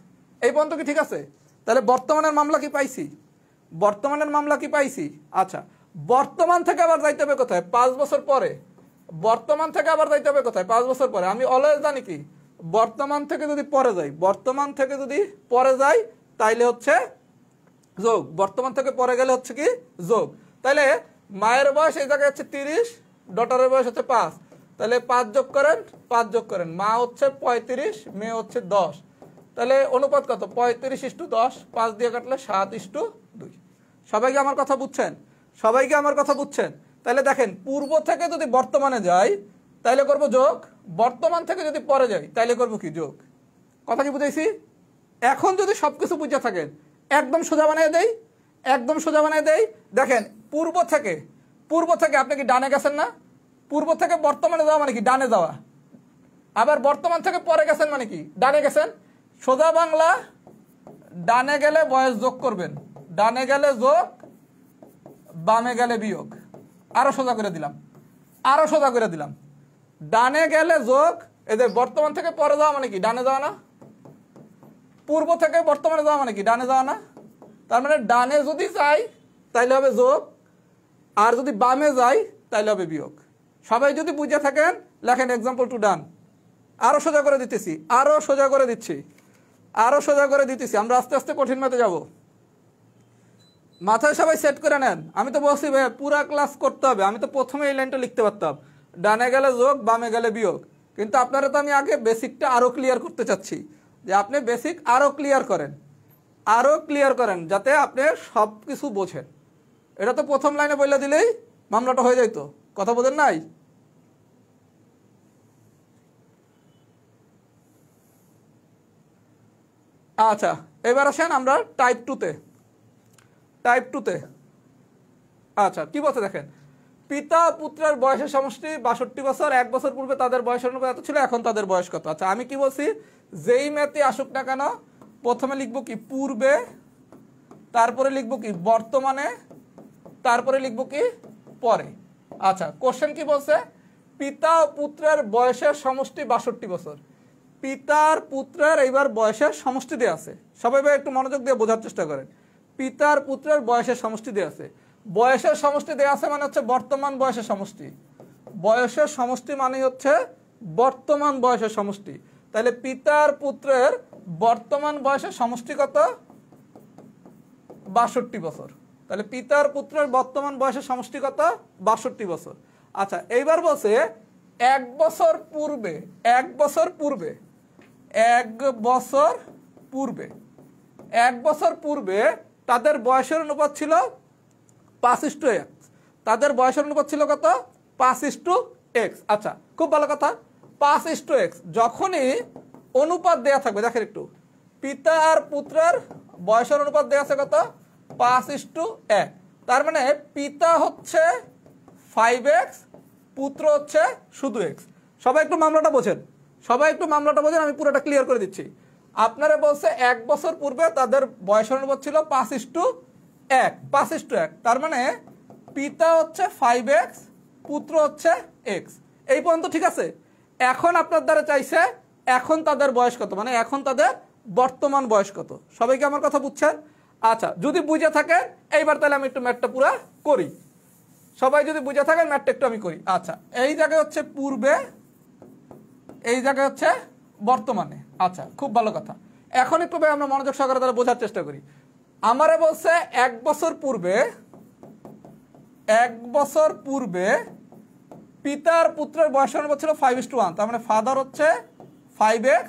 এই পর্যন্ত কি ঠিক আছে? তাহলে বর্তমানের মামলা কি পাইছি? বর্তমানের মামলা কি পাইছি? আচ্ছা, বর্তমান থেকে আবার যাইতে হবে কোথায়? 5 বছর পরে। বর্তমান থেকে আবার যাইতে হবে কোথায়? 5 বছর পরে। আমি অলওয়েজ জানি কি, বর্তমান থেকে যদি পরে যাই, বর্তমান থেকে যদি পরে যাই তাইলে হচ্ছে যোগ, বর্তমান থেকে পরে গেলে হচ্ছে কি? যোগ। তাইলে মায়ের বয়স এই জায়গায় হচ্ছে 30, ডটারের বয়স হচ্ছে 5। তাহলে 5 যোগ করেন, 5 যোগ করেন। মা হচ্ছে 35, মেয়ে হচ্ছে 10। তাহলে অনুপাত কত? 35:10। 5 দিয়ে কাটলে 7:2। সবাইকে আমার কথা বুঝছেন? সবাইকে আমার কথা বুঝছেন? তাহলে দেখেন, পূর্ব থেকে যদি বর্তমানে যাই তাইলে করব যোগ, বর্তমান থেকে যদি পরে যাই তাইলে করব কি? যোগ। কথা কি বুঝাইছি? এখন যদি সবকিছু বুঝে থাকেন, একদম সোজা বানিয়ে দেই, একদম সোজা বানিয়ে দেই। দেখেন, পূর্ব থেকে আপনি কি ডানে গেছেন না? পূর্ব থেকে বর্তমানে যাওয়া মানে কি? ডানে যাওয়া। আবার বর্তমান থেকে পরে গেছেন মানে কি? ডানে গেছেন। সোজা বাংলা, ডানে গেলে বয়স যোগ করবেন, ডানে গেলে যোগ, বামে গেলে বিয়োগ। আরো সোজা করে দিলাম, আরো সোজা করে দিলাম। ডানে গেলে যোগ, এদের বর্তমান থেকে পরে যাওয়া মানে কি? ডানে যাওয়া না? পূর্ব থেকে বর্তমানে যাওয়া মানে কি? ডানে যাওয়া না? তার মানে ডানে যদি যাই তাইলে হবে যোগ, আর যদি বামে যাই তাইলে হবে বিয়োগ। সবাই যদি বুঝে থাকেন লেখেন এক্সাম্পল টু ডান। আরো সোজা করে দিতেছি, আরো সোজা করে দিচ্ছি, আরো সোজা করে দিতেছি। আমরা আস্তে আস্তে কঠিন ম্যাথে যাব। মাথায় সবাই সেট করে নেন। আমি তো বলছি ভাই পুরা ক্লাস করতে হবে। আমি তো প্রথমে এই লাইনটা লিখতে পারতাম, ডানে গেলে যোগ, বামে গেলে বিয়োগ। কিন্তু আপনারা তো আমি আগে বেসিকটা আরো ক্লিয়ার করতে চাচ্ছি, যে আপনি বেসিক আরো ক্লিয়ার করেন, আরো ক্লিয়ার করেন, যাতে আপনি সব কিছু বোঝেন। এটা তো প্রথম লাইনে বলে দিলেই মামলাটা হয়ে যাইতো। কথা বোঝেন নাই? আচ্ছা, এবার আসেন আমরা টাইপ 2-তে। টাইপ 2-তে আচ্ছা কি বলছে দেখেন, পিতা পুত্রের বয়সের সমষ্টি 62 বছর। 1 বছর পূর্বে তাদের বয়স অনুপাত এত ছিল, এখন তাদের বয়স কত? আচ্ছা, আমি কি বলছি, যেই ম্যাথে আসুক না কেন প্রথমে লিখবো কি? পূর্বে, তারপরে লিখবো কি? বর্তমানে, তারপরে লিখবো কি? পরে। আচ্ছা, কোশ্চেন কি বলছে? পিতা ও পুত্রের বয়সের সমষ্টি 62 বছর। পিতার পুত্রের এইবার বয়সের সমষ্টি দেয়া আছে। সবাই ভাই একটু মনোযোগ দিয়ে বোঝার চেষ্টা করেন। পিতার পুত্রের বয়সের সমষ্টি দেয়া আছে। বয়সের সমষ্টি দেয়া আছে মানে হচ্ছে বর্তমান বয়সের সমষ্টি। বয়সের সমষ্টি মানে হচ্ছে বর্তমান বয়সের সমষ্টি। তাহলে পিতার পুত্রের বর্তমান বয়সের সমষ্টি কত? 62 বছর। তাহলে পিতার পুত্রের বর্তমান বয়সের সমষ্টি কত? 62 বছর। আচ্ছা, এইবার বলছে 1 বছর পূর্বে, 1 বছর পূর্বে, 1 বছর পূর্বে, 1 বছর পূর্বে তাদের বয়সের অনুপাত ছিল 5:1। তাদের বয়সের অনুপাত ছিল কত? 5:x। আচ্ছা, খুব ভালো কথা। 5:x যখনই অনুপাত দেয়া থাকবে, দেখেন একটু, পিতা আর পুত্রের বয়সের অনুপাত দেয়া আছে কত? 5:1। তার মানে পিতা হচ্ছে 5x, পুত্র হচ্ছে শুধু x। সবাই একটু মামলাটা বোঝেন, সবাই একটু মামলাটা বোঝেন, আমি পুরোটা ক্লিয়ার করে দিচ্ছি। আপনারা বলছে 1 বছর পূর্বে তাদের বয়সের অনুপাত ছিল 5:1, 5:1। তার মানে পিতা হচ্ছে 5x, পুত্র হচ্ছে x। এই পর্যন্ত ঠিক আছে? এখন আপনার দ্বারা চাইছে এখন তাদের বয়স কত, মানে এখন তাদের বর্তমান বয়স কত। সবাইকে আমার কথা বুঝছেন? আচ্ছা, যদি বুঝে থাকেন এইবার তাহলে আমি একটু ম্যাথটা পুরা করি। সবাই যদি বুঝে থাকেন ম্যাথটা একটু আমি করি। আচ্ছা, এই জায়গায় হচ্ছে পূর্বে, এই জায়গায় হচ্ছে বর্তমানে। আচ্ছা, খুব ভালো কথা। এখন একটু ভাই আমরা মনোযোগ সহকারে তাহলে বোঝার চেষ্টা করি। আমারে বলছে 1 বছর পূর্বে, 1 বছর পূর্বে পিতার পুত্রের বয়সের অনুপাত ছিল 5:1। তার মানে ফাদার হচ্ছে 5x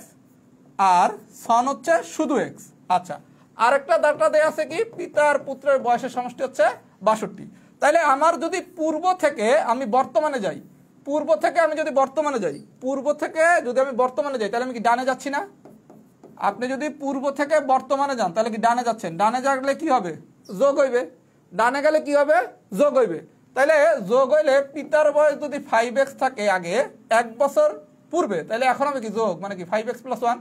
আর সন হচ্ছে শুধু x। আচ্ছা, আরেকটা ডাটা দেয়া আছে কি? পিতার পুত্রের বয়সের সমষ্টি হচ্ছে 62। তাহলে আমার যদি পূর্ব থেকে আমি বর্তমানে যাই, পূর্ব থেকে আমি যদি বর্তমানে যাই, পূর্ব থেকে যদি আমি বর্তমানে যাই তাহলে আমি কি ডানে যাচ্ছি না? আপনি যদি পূর্ব থেকে বর্তমানে যান তাহলে কি ডানে যাচ্ছেন? ডানে গেলে কি হবে? যোগ হইবে। ডানে গেলে কি হবে? যোগ হইবে। তাহলে যোগ হইলে পিতার বয়স যদি 5x থাকে আগে 1 বছর পূর্বে, তাহলে এখন হবে কি যোগ মানে কি 5x + 1।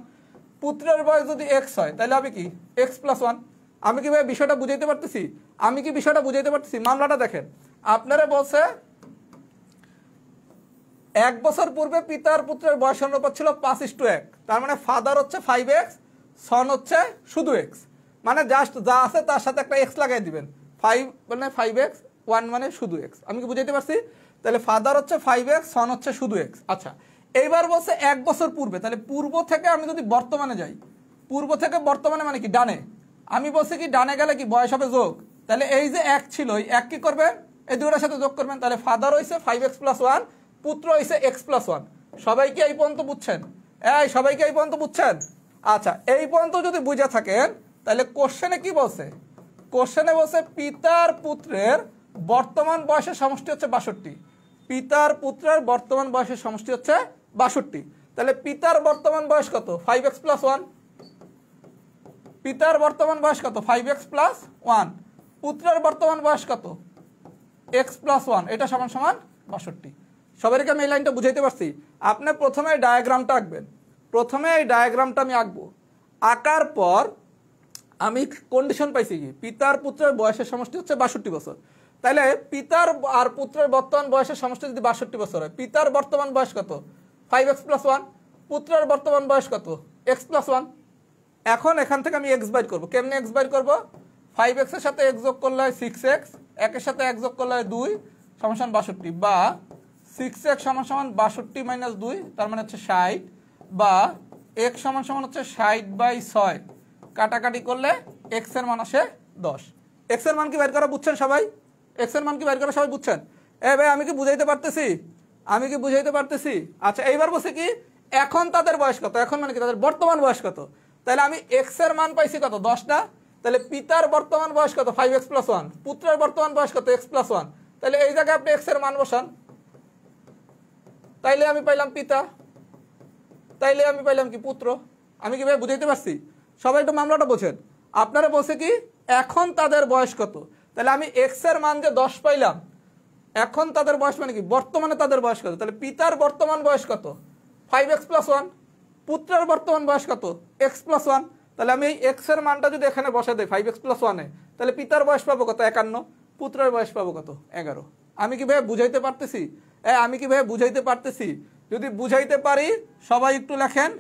পুত্রের বয়স যদি x হয় তাহলে হবে কি x + 1। আমি কি ভাই বিষয়টা বুঝাইতে পারতেছি? মামলাটা দেখেন, আপনারা বলছে 1 বছর পূর্বে পিতার পুত্রের বয়সের অনুপাত ছিল 5:1, তার মানে ফাদার হচ্ছে 5x, সন হচ্ছে শুধু x, মানে জাস্ট যা আছে তার সাথে একটা x লাগাই দিবেন। 5 মানে 5x, 1 মানে শুধু x। আমি কি বুঝাইতে পারছি? তাহলে ফাদার হচ্ছে 5x, সন হচ্ছে শুধু x। আচ্ছা, এইবার বলছে 1 বছর পূর্বে, তাহলে পূর্ব থেকে আমি যদি বর্তমানে যাই, পূর্ব থেকে বর্তমানে মানে কি ডানে, আমি বলছি কি ডানে গেলে কি বয়স হবে যোগ, তাহলে এই যে 1 ছিল এই 1 কি করবেন, এই দুটোর সাথে যোগ করবেন, তাহলে ফাদার হইছে 5x + 1, পুত্র হইছে x + 1। সবাই কি এই পর্যন্ত বুঝছেন? সবাই কি এই পর্যন্ত বুঝছেন? আচ্ছা, এই পর্যন্ত যদি বুঝে থাকেন তাহলে কোশ্চেনে কি বলছে? কোশ্চেনে বলছে পিতার পুত্রের বর্তমান বয়সের সমষ্টি হচ্ছে 62। পিতার পুত্রের বর্তমান বয়সের সমষ্টি হচ্ছে 62। তাহলে পিতার বর্তমান বয়স কত? 5x + 1। পিতার বর্তমান বয়স কত? 5x + 1। পুত্রের বর্তমান বয়স কত? x + 1। এটা সমান সমান 62। সবাইকে আমি এই লাইনটা বুঝাইতে পারছি? আপনি প্রথমে এই ডায়াগ্রামটা আঁকবেন। আমি আঁকবো, আঁকার পর আমি কন্ডিশন পাইছি কি পিতার পুত্রের বয়সের সমষ্টি হচ্ছে 62 বছর। তাহলে পিতার আর পুত্রের বর্তমান বয়সের সমষ্টি যদি 62 বছর হয়, পিতার বর্তমান বয়স কত? 5x + 1। পুত্রের বর্তমান বয়স কত? x + 1। এখন এখান থেকে আমি x বাইর করবো। কেমনে x বাইর করবো? 5x এর সাথে x যোগ করলে হয় 6x, 1 এর সাথে 1 যোগ করলে হয় 2 সমান 62, বা 6x সমান 62 - 2 তার মানে হচ্ছে 60, বা x সমান হচ্ছে 60/6, কাটাকাটি করলে x এর মান আসে 10। x এর মান কি বের করা বুঝছেন সবাই? সবাই বুঝছেন? ভাই আমি কি বুঝাইতে পারতেছি? আচ্ছা, এইবার বলছে কি এখন তাদের বয়স কত, এখন মানে কি তাদের বর্তমান বয়স কত। তাহলে আমি x এর মান পাইছি কত? 10 না। তাহলে পিতার বর্তমান বয়স কত? 5x + 1। পুত্রের বর্তমান বয়স কত? x + 1। তাহলে এই জায়গায় আপনি x এর মান বসান, তাইলে আমি পাইলাম পিতা, তাইলে আমি পাইলাম কি পুত্র। আমি কি ভাই বুঝাইতে পারছি? সবাই একটু মামলাটা বোঝেন। আপনারা বলছে কি এখন তাদের বয়স কত, তাহলে আমি x এর মান যে 10 পাইলাম, এখন তাদের বয়স মানে কি বর্তমানে তাদের বয়স কত, তাহলে পিতার বর্তমান বয়স কত? 5x + 1। পুত্রের বর্তমান বয়স কত? x + 1। তাহলে আমি এই x এর মানটা যদি এখানে বসে দেই 5x + 1 এ, তাহলে পিতার বয়স পাবো কত? 51। পুত্রের বয়স পাবো কত? 11। আমি কি ভাই বুঝাইতে পারতেছি? যদি বুঝাইতে পারি সবাই একটু লেখেন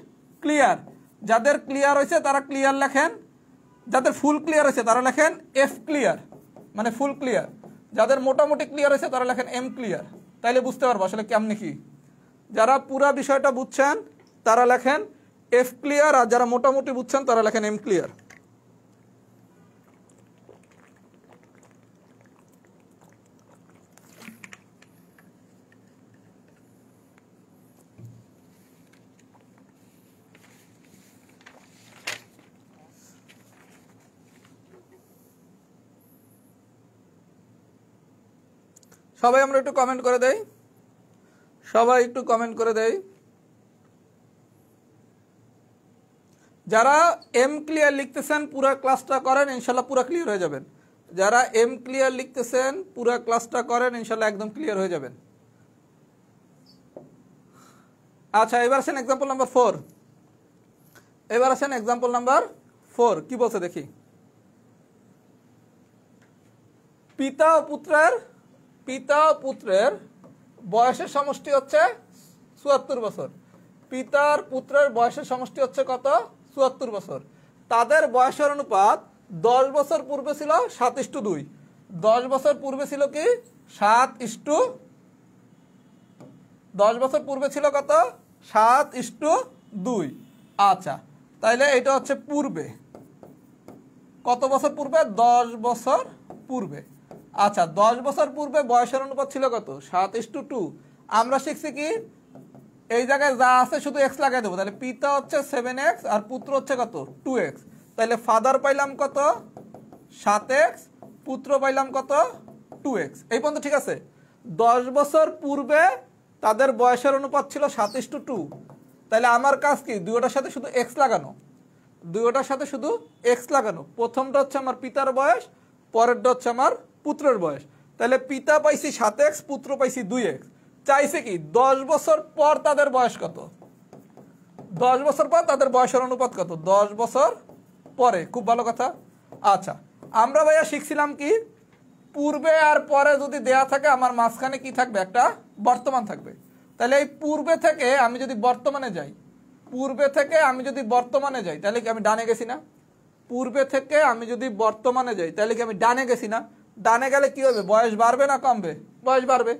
ক্লিয়ার। যাদের ক্লিয়ার হয়েছে তারা ক্লিয়ার লেখেন, যাদের ফুল ক্লিয়ার হয়েছে তারা লেখেন F ক্লিয়ার মানে ফুল ক্লিয়ার, যাদের মোটামুটি ক্লিয়ার হয়েছে তারা লেখেন M ক্লিয়ার। তাইলে বুঝতে পারবো আসলে কেমনি কি। যারা পুরা বিষয়টা বুঝছেন তারা লেখেন F ক্লিয়ার, আর যারা মোটামুটি বুঝছেন তারা লেখেন M ক্লিয়ার। সবাই আমরা একটু কমেন্ট করে দেই। যারা এম ক্লিয়ার লিখতেছেন পুরো ক্লাসটা করেন, ইনশাল্লাহ পুরো ক্লিয়ার হয়ে যাবেন। যারা এম ক্লিয়ার লিখতেছেন পুরো ক্লাসটা করেন, ইনশাল্লাহ একদম ক্লিয়ার হয়ে যাবেন। আচ্ছা, এবার আসেন এক্সাম্পল নাম্বার 4। কি বলছে দেখি। পিতা ও পুত্রের বয়সের সমষ্টি হচ্ছে 74 বছর। পিতার পুত্রের বয়সের সমষ্টি হচ্ছে কত? 74 বছর। তাদের বয়সের অনুপাত 10 বছর পূর্বে ছিল 7:2। 10 বছর পূর্বে ছিল কি 10 বছর পূর্বে ছিল কত? 7:2। আচ্ছা, তাইলে এটা হচ্ছে পূর্বে। কত বছর পূর্বে? 10 বছর পূর্বে। আচ্ছা, 10 বছর পূর্বে বয়সের অনুপাত ছিল কত? 7:2। আমরা শিখছি কি এই জায়গায় যা আছে শুধু x লাগাই দেবো। তাহলে পিতা হচ্ছে 7x আর পুত্র হচ্ছে কত? 2x। তাহলে ফাদার পাইলাম কত? 7x, পুত্র পাইলাম কত? 2x। এই পর্যন্ত ঠিক আছে? 10 বছর পূর্বে তাদের বয়সের অনুপাত ছিল 7:2। তাহলে আমার কাজ কি দুইটার সাথে শুধু x লাগানো। প্রথমটা হচ্ছে আমার পিতার বয়স, পরেরটা হচ্ছে আমার পুত্রের বয়স। তাহলে পিতা পাইছি 7x, পুত্র পাইছি 2x। চাইছে কি 10 বছর পর তাদের বয়স কত, 10 বছর পর তাদের বয়সের অনুপাত কত, 10 বছর পরে। খুব ভালো কথা। আচ্ছা, আমরা ভাইয়া শিখছিলাম কি, পূর্বে আর পরে যদি দেয়া থাকে আমার মাঝখানে কি থাকবে, একটা বর্তমান থাকবে। তাহলে এই পূর্বে থেকে আমি যদি বর্তমানে যাই, পূর্বে থেকে আমি যদি বর্তমানে যাই তাহলে কি আমি ডানে গেছি না? পূর্বে থেকে আমি যদি বর্তমানে যাই তাহলে কি আমি ডানে গেছি না? ডানে গেলে কি হবে, বয়স বাড়বে না কমবে? বয়স বাড়বে।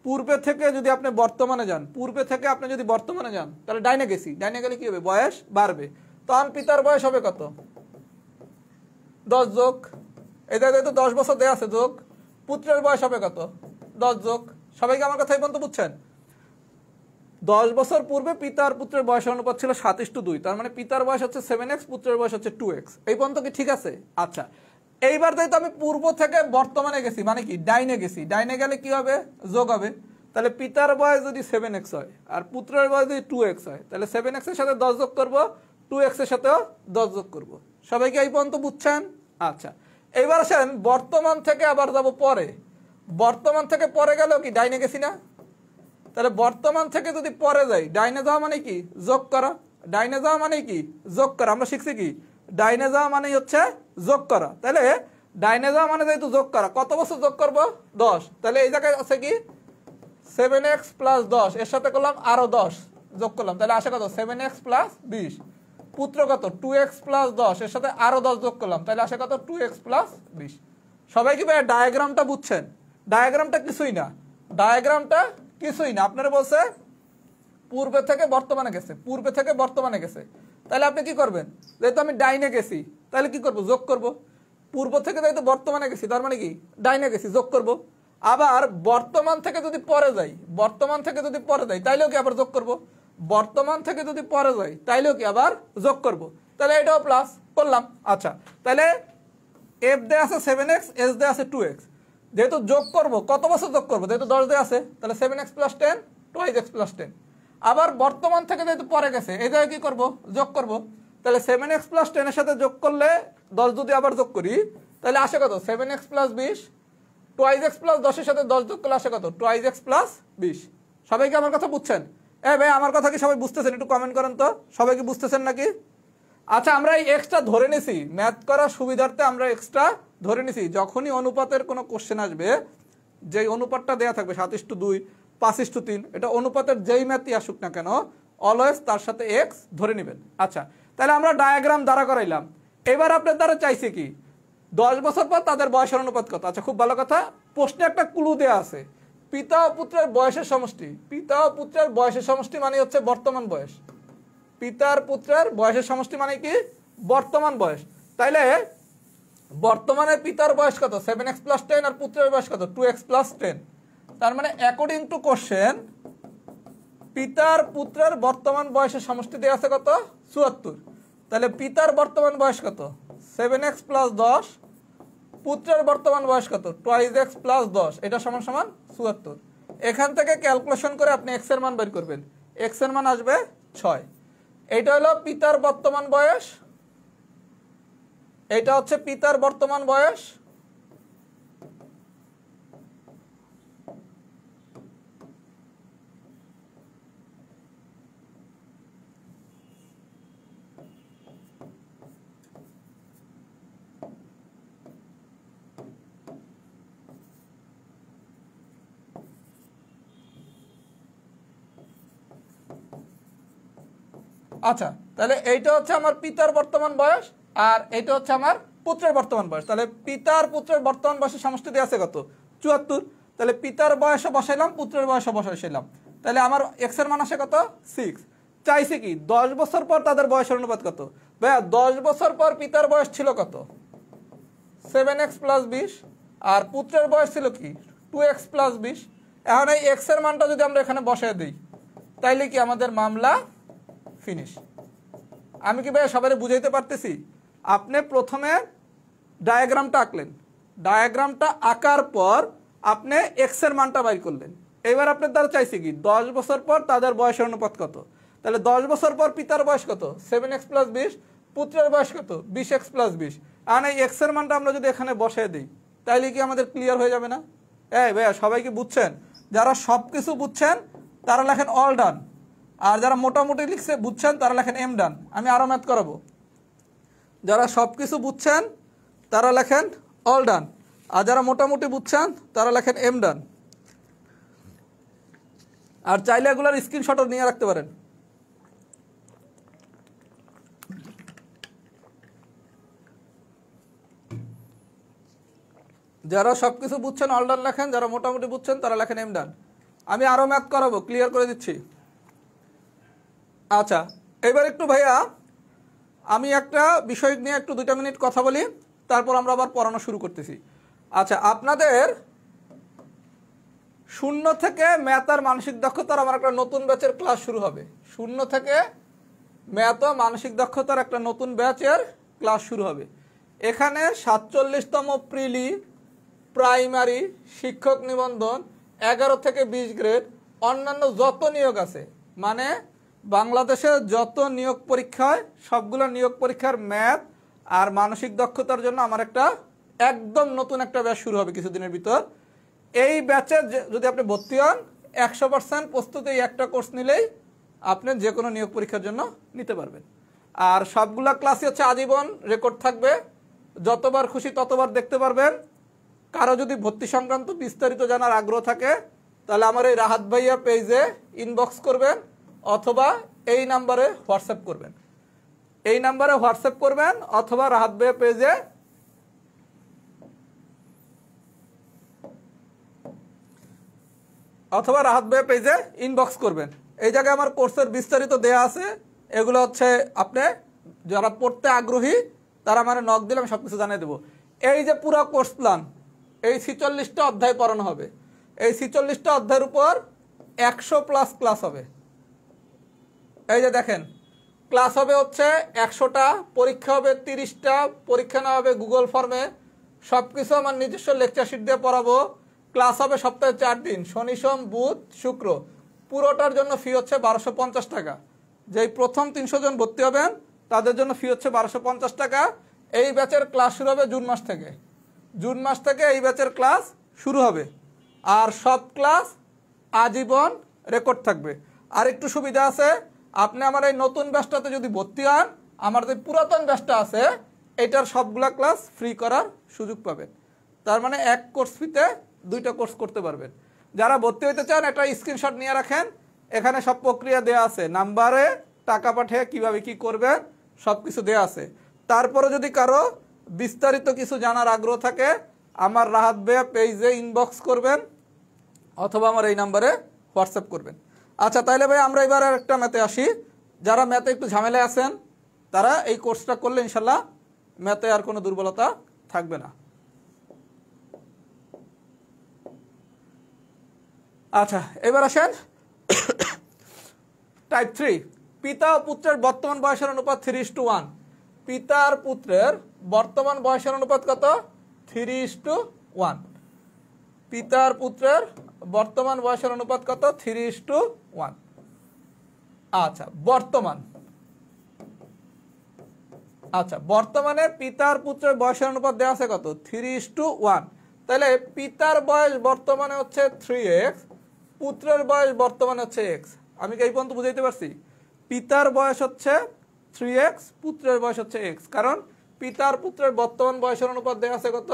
পূর্বে থেকে যদি আপনি বর্তমানে যান, পূর্বে থেকে আপনি যদি বর্তমানে যান তাহলে ডাইনে গেছি, ডাইনে গেলে কি হবে, বয়স বাড়বে। তখন পিতার বয়স হবে কত, 10 যোগ, এটা তো 10 বছর দেয়া আছে, যোগ পুত্রের বয়স হবে কত, 10 যোগ। সবাইকে আমার কথা এই পর্যন্ত বুঝছেন? 10 বছর পূর্বে পিতার পুত্রের বয়সের অনুপাত ছিল 7:2, তার মানে পিতার বয়স হচ্ছে 7x, পুত্রের বয়স হচ্ছে 2x। এই পর্যন্ত কি ঠিক আছে? আচ্ছা, এইবার তো আমি পূর্ব থেকে বর্তমানে গেছি, মানে কি ডাইনে গেছি, ডাইনে গেলে কি হবে, যোগ হবে। তাহলে পিতার বয়স যদি 7x হয় আর পুত্রের বয়স যদি 2x হয়, তাহলে 7x এর সাথে 10 যোগ করবো, 2x এর সাথেও 10 যোগ করবো। সবাইকে এই পর্যন্ত বুঝছেন? আচ্ছা, এইবার আসেন বর্তমান থেকে আবার যাব পরে। বর্তমান থেকে পরে গেলেও কি ডাইনে গেছি না? তাহলে বর্তমান থেকে যদি পরে যাই, ডাইনে যাওয়া মানে কি, যোগ করা। ডাইনে যাওয়া মানে কি, যোগ করা। আমরা শিখছি কি, ডাইনে যাওয়া মানে হচ্ছে যোগ করা। তাহলে ডাইনে যাওয়া মানে যেহেতু যোগ করা, কত বছর যোগ করবো, 10। তাহলে এই জায়গায় আছে কি 7x + 10, এর সাথে করলাম আরো 10 যোগ করলাম, তাহলে আসে কত, 7x + 20। পুত্র কত, 2x + 10, এর সাথে আরো 10 যোগ করলাম, তাহলে আসে কত, 2x + 20। সবাই কি ভাই ডায়াগ্রামটা বুঝছেন? ডায়াগ্রামটা কিছুই না, ডায়াগ্রামটা কিছুই না। আপনারা বলছে পূর্বে থেকে বর্তমানে গেছে, পূর্বে থেকে বর্তমানে গেছে, তাহলে আপনি কি করবেন, যেহেতু আমি ডাইনে গেছি তাহলে কি করব, যোগ করব। পূর্ব থেকে যেহেতু বর্তমানে গেছি তার মানে কি ডাইনে গেছি, যোগ করব। আবার বর্তমান থেকে যদি পরে যাই, বর্তমান থেকে যদি পরে যাই তাইলেও কি আবার যোগ করব। বর্তমান থেকে যদি পরে যাই তাইলেও কি আবার যোগ করব। তাহলে এটাও প্লাস করলাম। আচ্ছা, তাহলে এফ দেয়া আছে 7x, এস দেয়া আছে 2x। যেহেতু যোগ করব, কত বছর যোগ করব, যেহেতু 10 দেয়া আছে, তাহলে 7x + 10, 2x + 10। আবার বর্তমান থেকে যেহেতু পরে গেছে, এই জায়গায় কি করব, যোগ করব। তাহলে 7x + 10 এর সাথে যোগ করলে 10 যদি আবার যোগ করি তাহলে আসে কত, 7x + 20, 2x + 10 এর সাথে 10 যোগ করলে আসে কত, 2x + 20। সবাই কি আমার কথা বুঝছেন? ভাই আমার কথা কি সবাই বুঝতেছেন? একটু কমেন্ট করেন তো, সবাই কি বুঝতেছেন নাকি? আচ্ছা, আমরা এই এক্সট্রা ধরে নিছি, ম্যাথ করার সুবিধার্থে আমরা এক্সট্রা ধরে নিছি। যখনই অনুপাতের কোনো কোশ্চেন আসবে, যেই অনুপাতটা দেয়া থাকবে 7:2, 5:3, এটা অনুপাতের যেই ম্যাথই আসুক না কেন, অলওয়েজ তার সাথে এক্স ধরে নেবেন। আচ্ছা, তাহলে আমরা ডায়াগ্রাম দ্বারা করাইলাম। এবার আপনার দ্বারা চাইছে কি 10 বছর পর তাদের বয়সের অনুপাত কত। আচ্ছা, খুব ভালো কথা, প্রশ্নে একটা ক্লু দেয়া আছে, পিতা ও পুত্রের বয়সের সমষ্টি। পিতা ও পুত্রের বয়সের সমষ্টি মানে হচ্ছে বর্তমান বয়স। পিতার পুত্রের বয়সের সমষ্টি মানে কি, বর্তমান বয়স। তাইলে বর্তমানে পিতার বয়স কত, 7x + 10, আর পুত্রের বয়স কত, 2x + 10। তার মানে অ্যাকর্ডিং টু কোশ্চেন পিতার পুত্রের বর্তমান বয়সের সমষ্টি দেওয়া আছে কত, 74। তাহলে পিতার বর্তমান বয়স কত, 7x + 10, পুত্রের বর্তমান বয়স কত, 2x + 10, এটা সমান সমান 74। এখান থেকে ক্যালকুলেশন করে আপনি x এর মান বের করবেন, x এর মান আসবে 6। এইটা হলো পিতার বর্তমান বয়স, এটা হচ্ছে পিতার বর্তমান বয়স। আচ্ছা, তাহলে এইটা হচ্ছে আমার পিতার বর্তমান বয়স, আর এইটা হচ্ছে আমার পুত্রের বর্তমান বয়স। তাহলে পিতার পুত্রের বর্তমান বয়সের সমষ্টি দেওয়া আছে কত, 74। তাহলে পিতার বয়সও বসাইলাম, পুত্রের বয়সও বসাইলাম, তাহলে আমার এক্স এর মান আসে কত, 6। চাইছে কি 10 বছর পর তাদের বয়সের অনুপাত কত। ভাইয়া 10 বছর পর পিতার বয়স ছিল কত, 7x + 20, আর পুত্রের বয়স ছিল কি, 2x + 20। এখন এই এক্স এর মানটা যদি আমরা এখানে বসাই দিই তাইলে কি আমাদের মামলা ফিনিশ। আমি কি ভাই সবাই বুঝাইতে পারতেছি? আপনি প্রথমে ডায়াগ্রামটা আঁকলেন, ডায়াগ্রামটা আঁকার পর আপনি এক্স এর মানটা বাইর করলেন। এবার আপনার দ্বারা চাইছে কি 10 বছর পর তাদের বয়সের অনুপাত কত। তাহলে 10 বছর পর পিতার বয়স কত, 7x + 20, পুত্রের বয়স কত, 20x + 20। আর এই এক্স এর মানটা আমরা যদি এখানে বসাই দিই তাইলে কি আমাদের ক্লিয়ার হয়ে যাবে না? এই ভাইয়া সবাই কি বুঝছেন? যারা সব কিছু বুঝছেন তারা লেখেন অল ডান, আর যারা মোটামুটি লিখছে বুঝছেন তারা লেখেন এম ডান। আমি আরও ম্যাথ করাবো। যারা সব কিছু বুঝছেন তারা লেখেন অল ডান, আর যারা মোটামুটি বুঝছেন তারা লেখেন এম ডান। আর চাইলে এগুলোর স্ক্রিনশটও নিয়ে রাখতে পারেন। যারা সব কিছু বুঝছেন অল ডান লেখেন, যারা মোটামুটি বুঝছেন তারা লেখেন এম ডান। আমি আরও ম্যাথ করাবো, ক্লিয়ার করে দিচ্ছি। আচ্ছা, এবার একটু ভাইয়া আমি একটা বিষয় নিয়ে একটু 2 মিনিট কথা বলি, তারপর আমরা আবার পড়ানো শুরু করতেছি। আচ্ছা, আপনাদের 0 থেকে ম্যাথ আর মানসিক দক্ষতার আমার একটা নতুন ব্যাচের ক্লাস শুরু হবে। 0 থেকে ম্যাথ ও মানসিক দক্ষতার একটা নতুন ব্যাচের ক্লাস শুরু হবে। এখানে 47তম প্রিলি প্রাইমারি শিক্ষক নিবন্ধন 11 থেকে 20 গ্রেড অন্যান্য যত নিয়োগ আছে, মানে বাংলাদেশে যত নিয়োগ পরীক্ষা হয় সবগুলো নিয়োগ পরীক্ষার ম্যাথ আর মানসিক দক্ষতার জন্য আমার একটা একদম নতুন একটা ব্যাচ শুরু হবে কিছুদিনের ভিতর। এই ব্যাচে যদি আপনি ভর্তি হন 100% প্রস্তুত এই একটা কোর্স নিলেই আপনি যে কোনো নিয়োগ পরীক্ষার জন্য নিতে পারবেন। আর সবগুলা ক্লাসই হচ্ছে আজীবন রেকর্ড থাকবে, যতবার খুশি ততবার দেখতে পারবেন। কারো যদি ভর্তি সংক্রান্ত বিস্তারিত জানার আগ্রহ থাকে তাহলে আমার এই রাহাত ভাইয়া পেজে ইনবক্স করবেন অথবা এই নাম্বারে হোয়াটসঅ্যাপ করবেন। এই নাম্বারে হোয়াটসঅ্যাপ করবেন অথবা রাহাত ভাইয়া পেজে ইনবক্স করবেন। এই জায়গায় আমার কোর্সের বিস্তারিত দেয়া আছে। এগুলো হচ্ছে আপনি যারা পড়তে আগ্রহী তারা মানে নক দিলে আমি সব কিছু জানিয়ে দেবো। এই যে পুরো কোর্স প্ল্যান, এই 46টা অধ্যায় পড়ানো হবে। এই 46টা অধ্যায়ের উপর 100+ ক্লাস হবে। এই যে দেখেন, ক্লাস হবে হচ্ছে 100টা, পরীক্ষা হবে 30টা, পরীক্ষা নেওয়া হবে গুগল ফর্মে। সব কিছু আমার নিজস্ব লেকচার শিট দিয়ে পড়াবো। ক্লাস হবে সপ্তাহে 4 দিন, শনি সোম বুধ শুক্র। পুরোটার জন্য ফি হচ্ছে 1250 টাকা। যেই প্রথম 300 জন ভর্তি হবেন তাদের জন্য ফি হচ্ছে 1250 টাকা। এই ব্যাচের ক্লাস শুরু হবে জুন মাস থেকে। জুন মাস থেকে এই ব্যাচের ক্লাস শুরু হবে, আর সব ক্লাস আজীবন রেকর্ড থাকবে। আর একটু সুবিধা আছে, আপনি আমার এই নতুন ব্যাচটাতে যদি ভর্তি হন, আমার যে পুরাতন ব্যাচটা আছে এটার সবগুলা ক্লাস ফ্রি করার সুযোগ পাবেন। তার মানে এক কোর্স ফিতে 2টা কোর্স করতে পারবেন। যারা ভর্তি হইতে চান একটা স্ক্রিনশট নিয়ে রাখেন, এখানে সব প্রক্রিয়া দেয়া আছে, নাম্বারে টাকা পাঠিয়ে কিভাবে কি করবেন সব কিছু দেয়া আছে। তারপরে যদি কারো বিস্তারিত কিছু জানার আগ্রহ থাকে আমার রাহাত ভাইয়া পেজে ইনবক্স করবেন অথবা আমার এই নাম্বারে হোয়াটসঅ্যাপ করবেন। আচ্ছা, তাইলে ভাই আমরা এবার আর একটা ম্যাথে আসি। যারা ম্যাথে একটু ঝামেলায় আছেন তারা এই কোর্সটা করলে ইনশাল্লাহ ম্যাথে আর কোনো দুর্বলতা থাকবে না। আচ্ছা, এবার আসেন টাইপ 3, পিতা ও পুত্রের বর্তমান বয়সের অনুপাত 3:1। পিতা আর পুত্রের বর্তমান বয়সের অনুপাত কত? 3:1। পিতা আর পুত্রের বর্তমান বয়সের অনুপাত কত? 3:1। আচ্ছা, বর্তমানে পিতা আর পুত্রের বয়সের অনুপাত দেওয়া আছে কত? 3:1। তাহলে পিতার বয়স বর্তমানে হচ্ছে 3x, পুত্রের বয়স বর্তমানে হচ্ছে x। আমি কি এই পর্যন্ত বুঝাইতে পারছি? পিতার বয়স হচ্ছে 3x, পুত্রের বয়স হচ্ছে x, কারণ পিতার পুত্রের বর্তমান বয়সের অনুপাত দেওয়া আছে কত?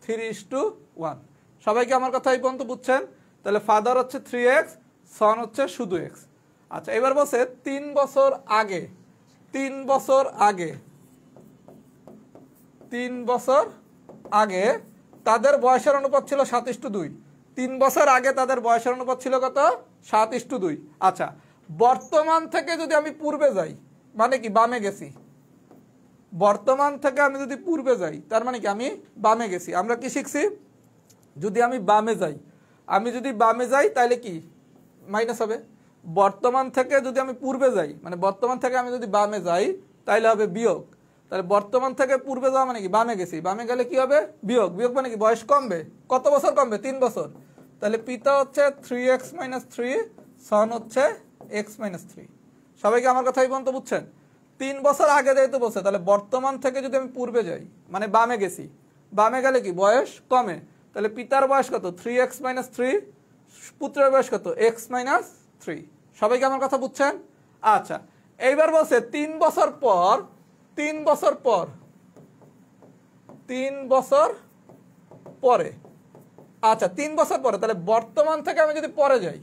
3:1। সবাইকে আমার কথা এই পর্যন্ত বুঝছেন? তাহলে ফাদার হচ্ছে 3x, সন হচ্ছে শুধু x। আচ্ছা, এবার বলছে 3 বছর আগে, 3 বছর আগে তাদের বয়সের অনুপাত ছিল 7:2। 3 বছর আগে তাদের বয়সের অনুপাত ছিল কত? 7:2। আচ্ছা, বর্তমান থেকে যদি আমি পূর্বে যাই, মানে কি বামে গেছি। বর্তমান থেকে আমি যদি পূর্বে যাই তার মানে কি আমি বামে গেছি। আমরা কি শিখছি? যদি আমি বামে যাই তাহলে কি মাইনাস হবে। বর্তমান থেকে যদি আমি পূর্বে যাই, মানে বর্তমান থেকে আমি যদি বামে যাই তাহলে হবে বিয়োগ। তাহলে বর্তমান থেকে পূর্বে যাওয়া মানে কি বামে গেছি, বামে গেলে কি হবে? বিয়োগ। বিয়োগ মানে কি বয়স কমবে। কত বছর কমবে? 3 বছর। তাহলে পিতা হচ্ছে 3x - 3, সন হচ্ছে x - 3। সবাইকে আমার কথা এই পর্যন্ত বুঝছেন? 3 বছর আগে যেহেতু বলছে, তাহলে বর্তমান থেকে যদি আমি পূর্বে যাই মানে বামে গেছি, বামে গেলে কি বয়স কমে। তাহলে পিতার বয়স কত 3x - 3, পুত্রের বয়স কত x - 3। সবাইকে আমার কথা বুঝছেন? আচ্ছা, এইবার বলছে 3 বছর পর 3 বছর পর 3 বছর পরে। আচ্ছা, 3 বছর পরে, তাহলে বর্তমান থেকে আমি যদি পরে যাই,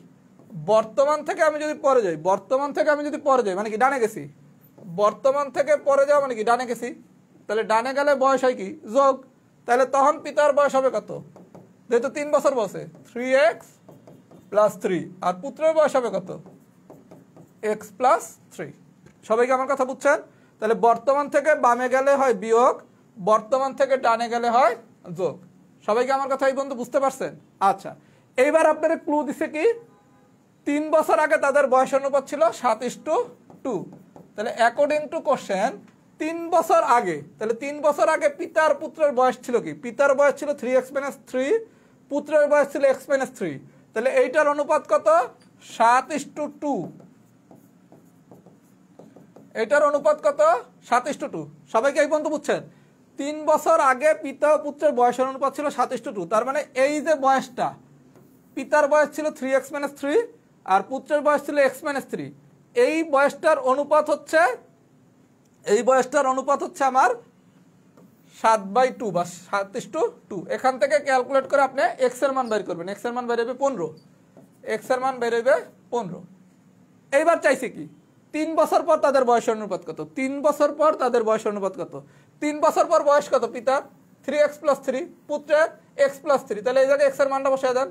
বর্তমান থেকে আমি যদি পরে যাই, বর্তমান থেকে আমি যদি পরে যাই মানে কি ডানে গেছি, বর্তমান থেকে পরে যাওয়া মানে কি ডানে গেছি, তাহলে ডানে গেলে বয়স হয় কি যোগ, তাহলে তখন পিতার বয়স হবে কত, যেহেতু 3 বছর বসে 3x + 3, আর পুত্রের বয়স হবে কত x + 3। সবাইকে আমার কথা বুঝছেন? তাহলে বর্তমান থেকে বামে গেলে হয় বিয়োগ, বর্তমান থেকে ডানে গেলে হয় যোগ। সবাইকে আমার কথা এই বন্ধু বুঝতে পারছেন? আচ্ছা, এইবার আপনারা ক্লু দিছে কি 3 বছর আগে তাদের বয়স অনুপাত ছিল 7:2। তাহলে অ্যাকর্ডিং টু কোশ্চেন 3 বছর আগে, তাহলে 3 বছর আগে পিতার পুত্রের বয়স ছিল কি, পিতার বয়স ছিল 3x - 3, পুত্রের বয়স ছিল x - 3, তাহলে এইটার অনুপাত কত 7:2। এটার অনুপাত কত 7:2। সবাইকে এই বন্ধু বুঝছেন? 3 বছর আগে পিতা ও পুত্রের বয়সের অনুপাত ছিল 7:2, তার মানে এই যে বয়সটা, পিতার বয়স ছিল 3x - 3 আর পুত্রের বয়স ছিল x - 3, এই বয়সটার অনুপাত হচ্ছে, এই বয়সটার অনুপাত হচ্ছে আমার 7/2 বা 7:2। এখান থেকে ক্যালকুলেট করে আপনি x এর মান বের করবেন, x এর মান বের হবে 15, x এর মান বের হবে 15। এইবার চাইছে কি 3 বছর পর তাদের বয়সের অনুপাত কত, 3 বছর পর তাদের বয়সের অনুপাত কত, 3 বছর পর বয়স কত পিতার 3x + 3, পুত্রের x + 3, তাহলে এই জায়গায় x এর মানটা বসায় দেন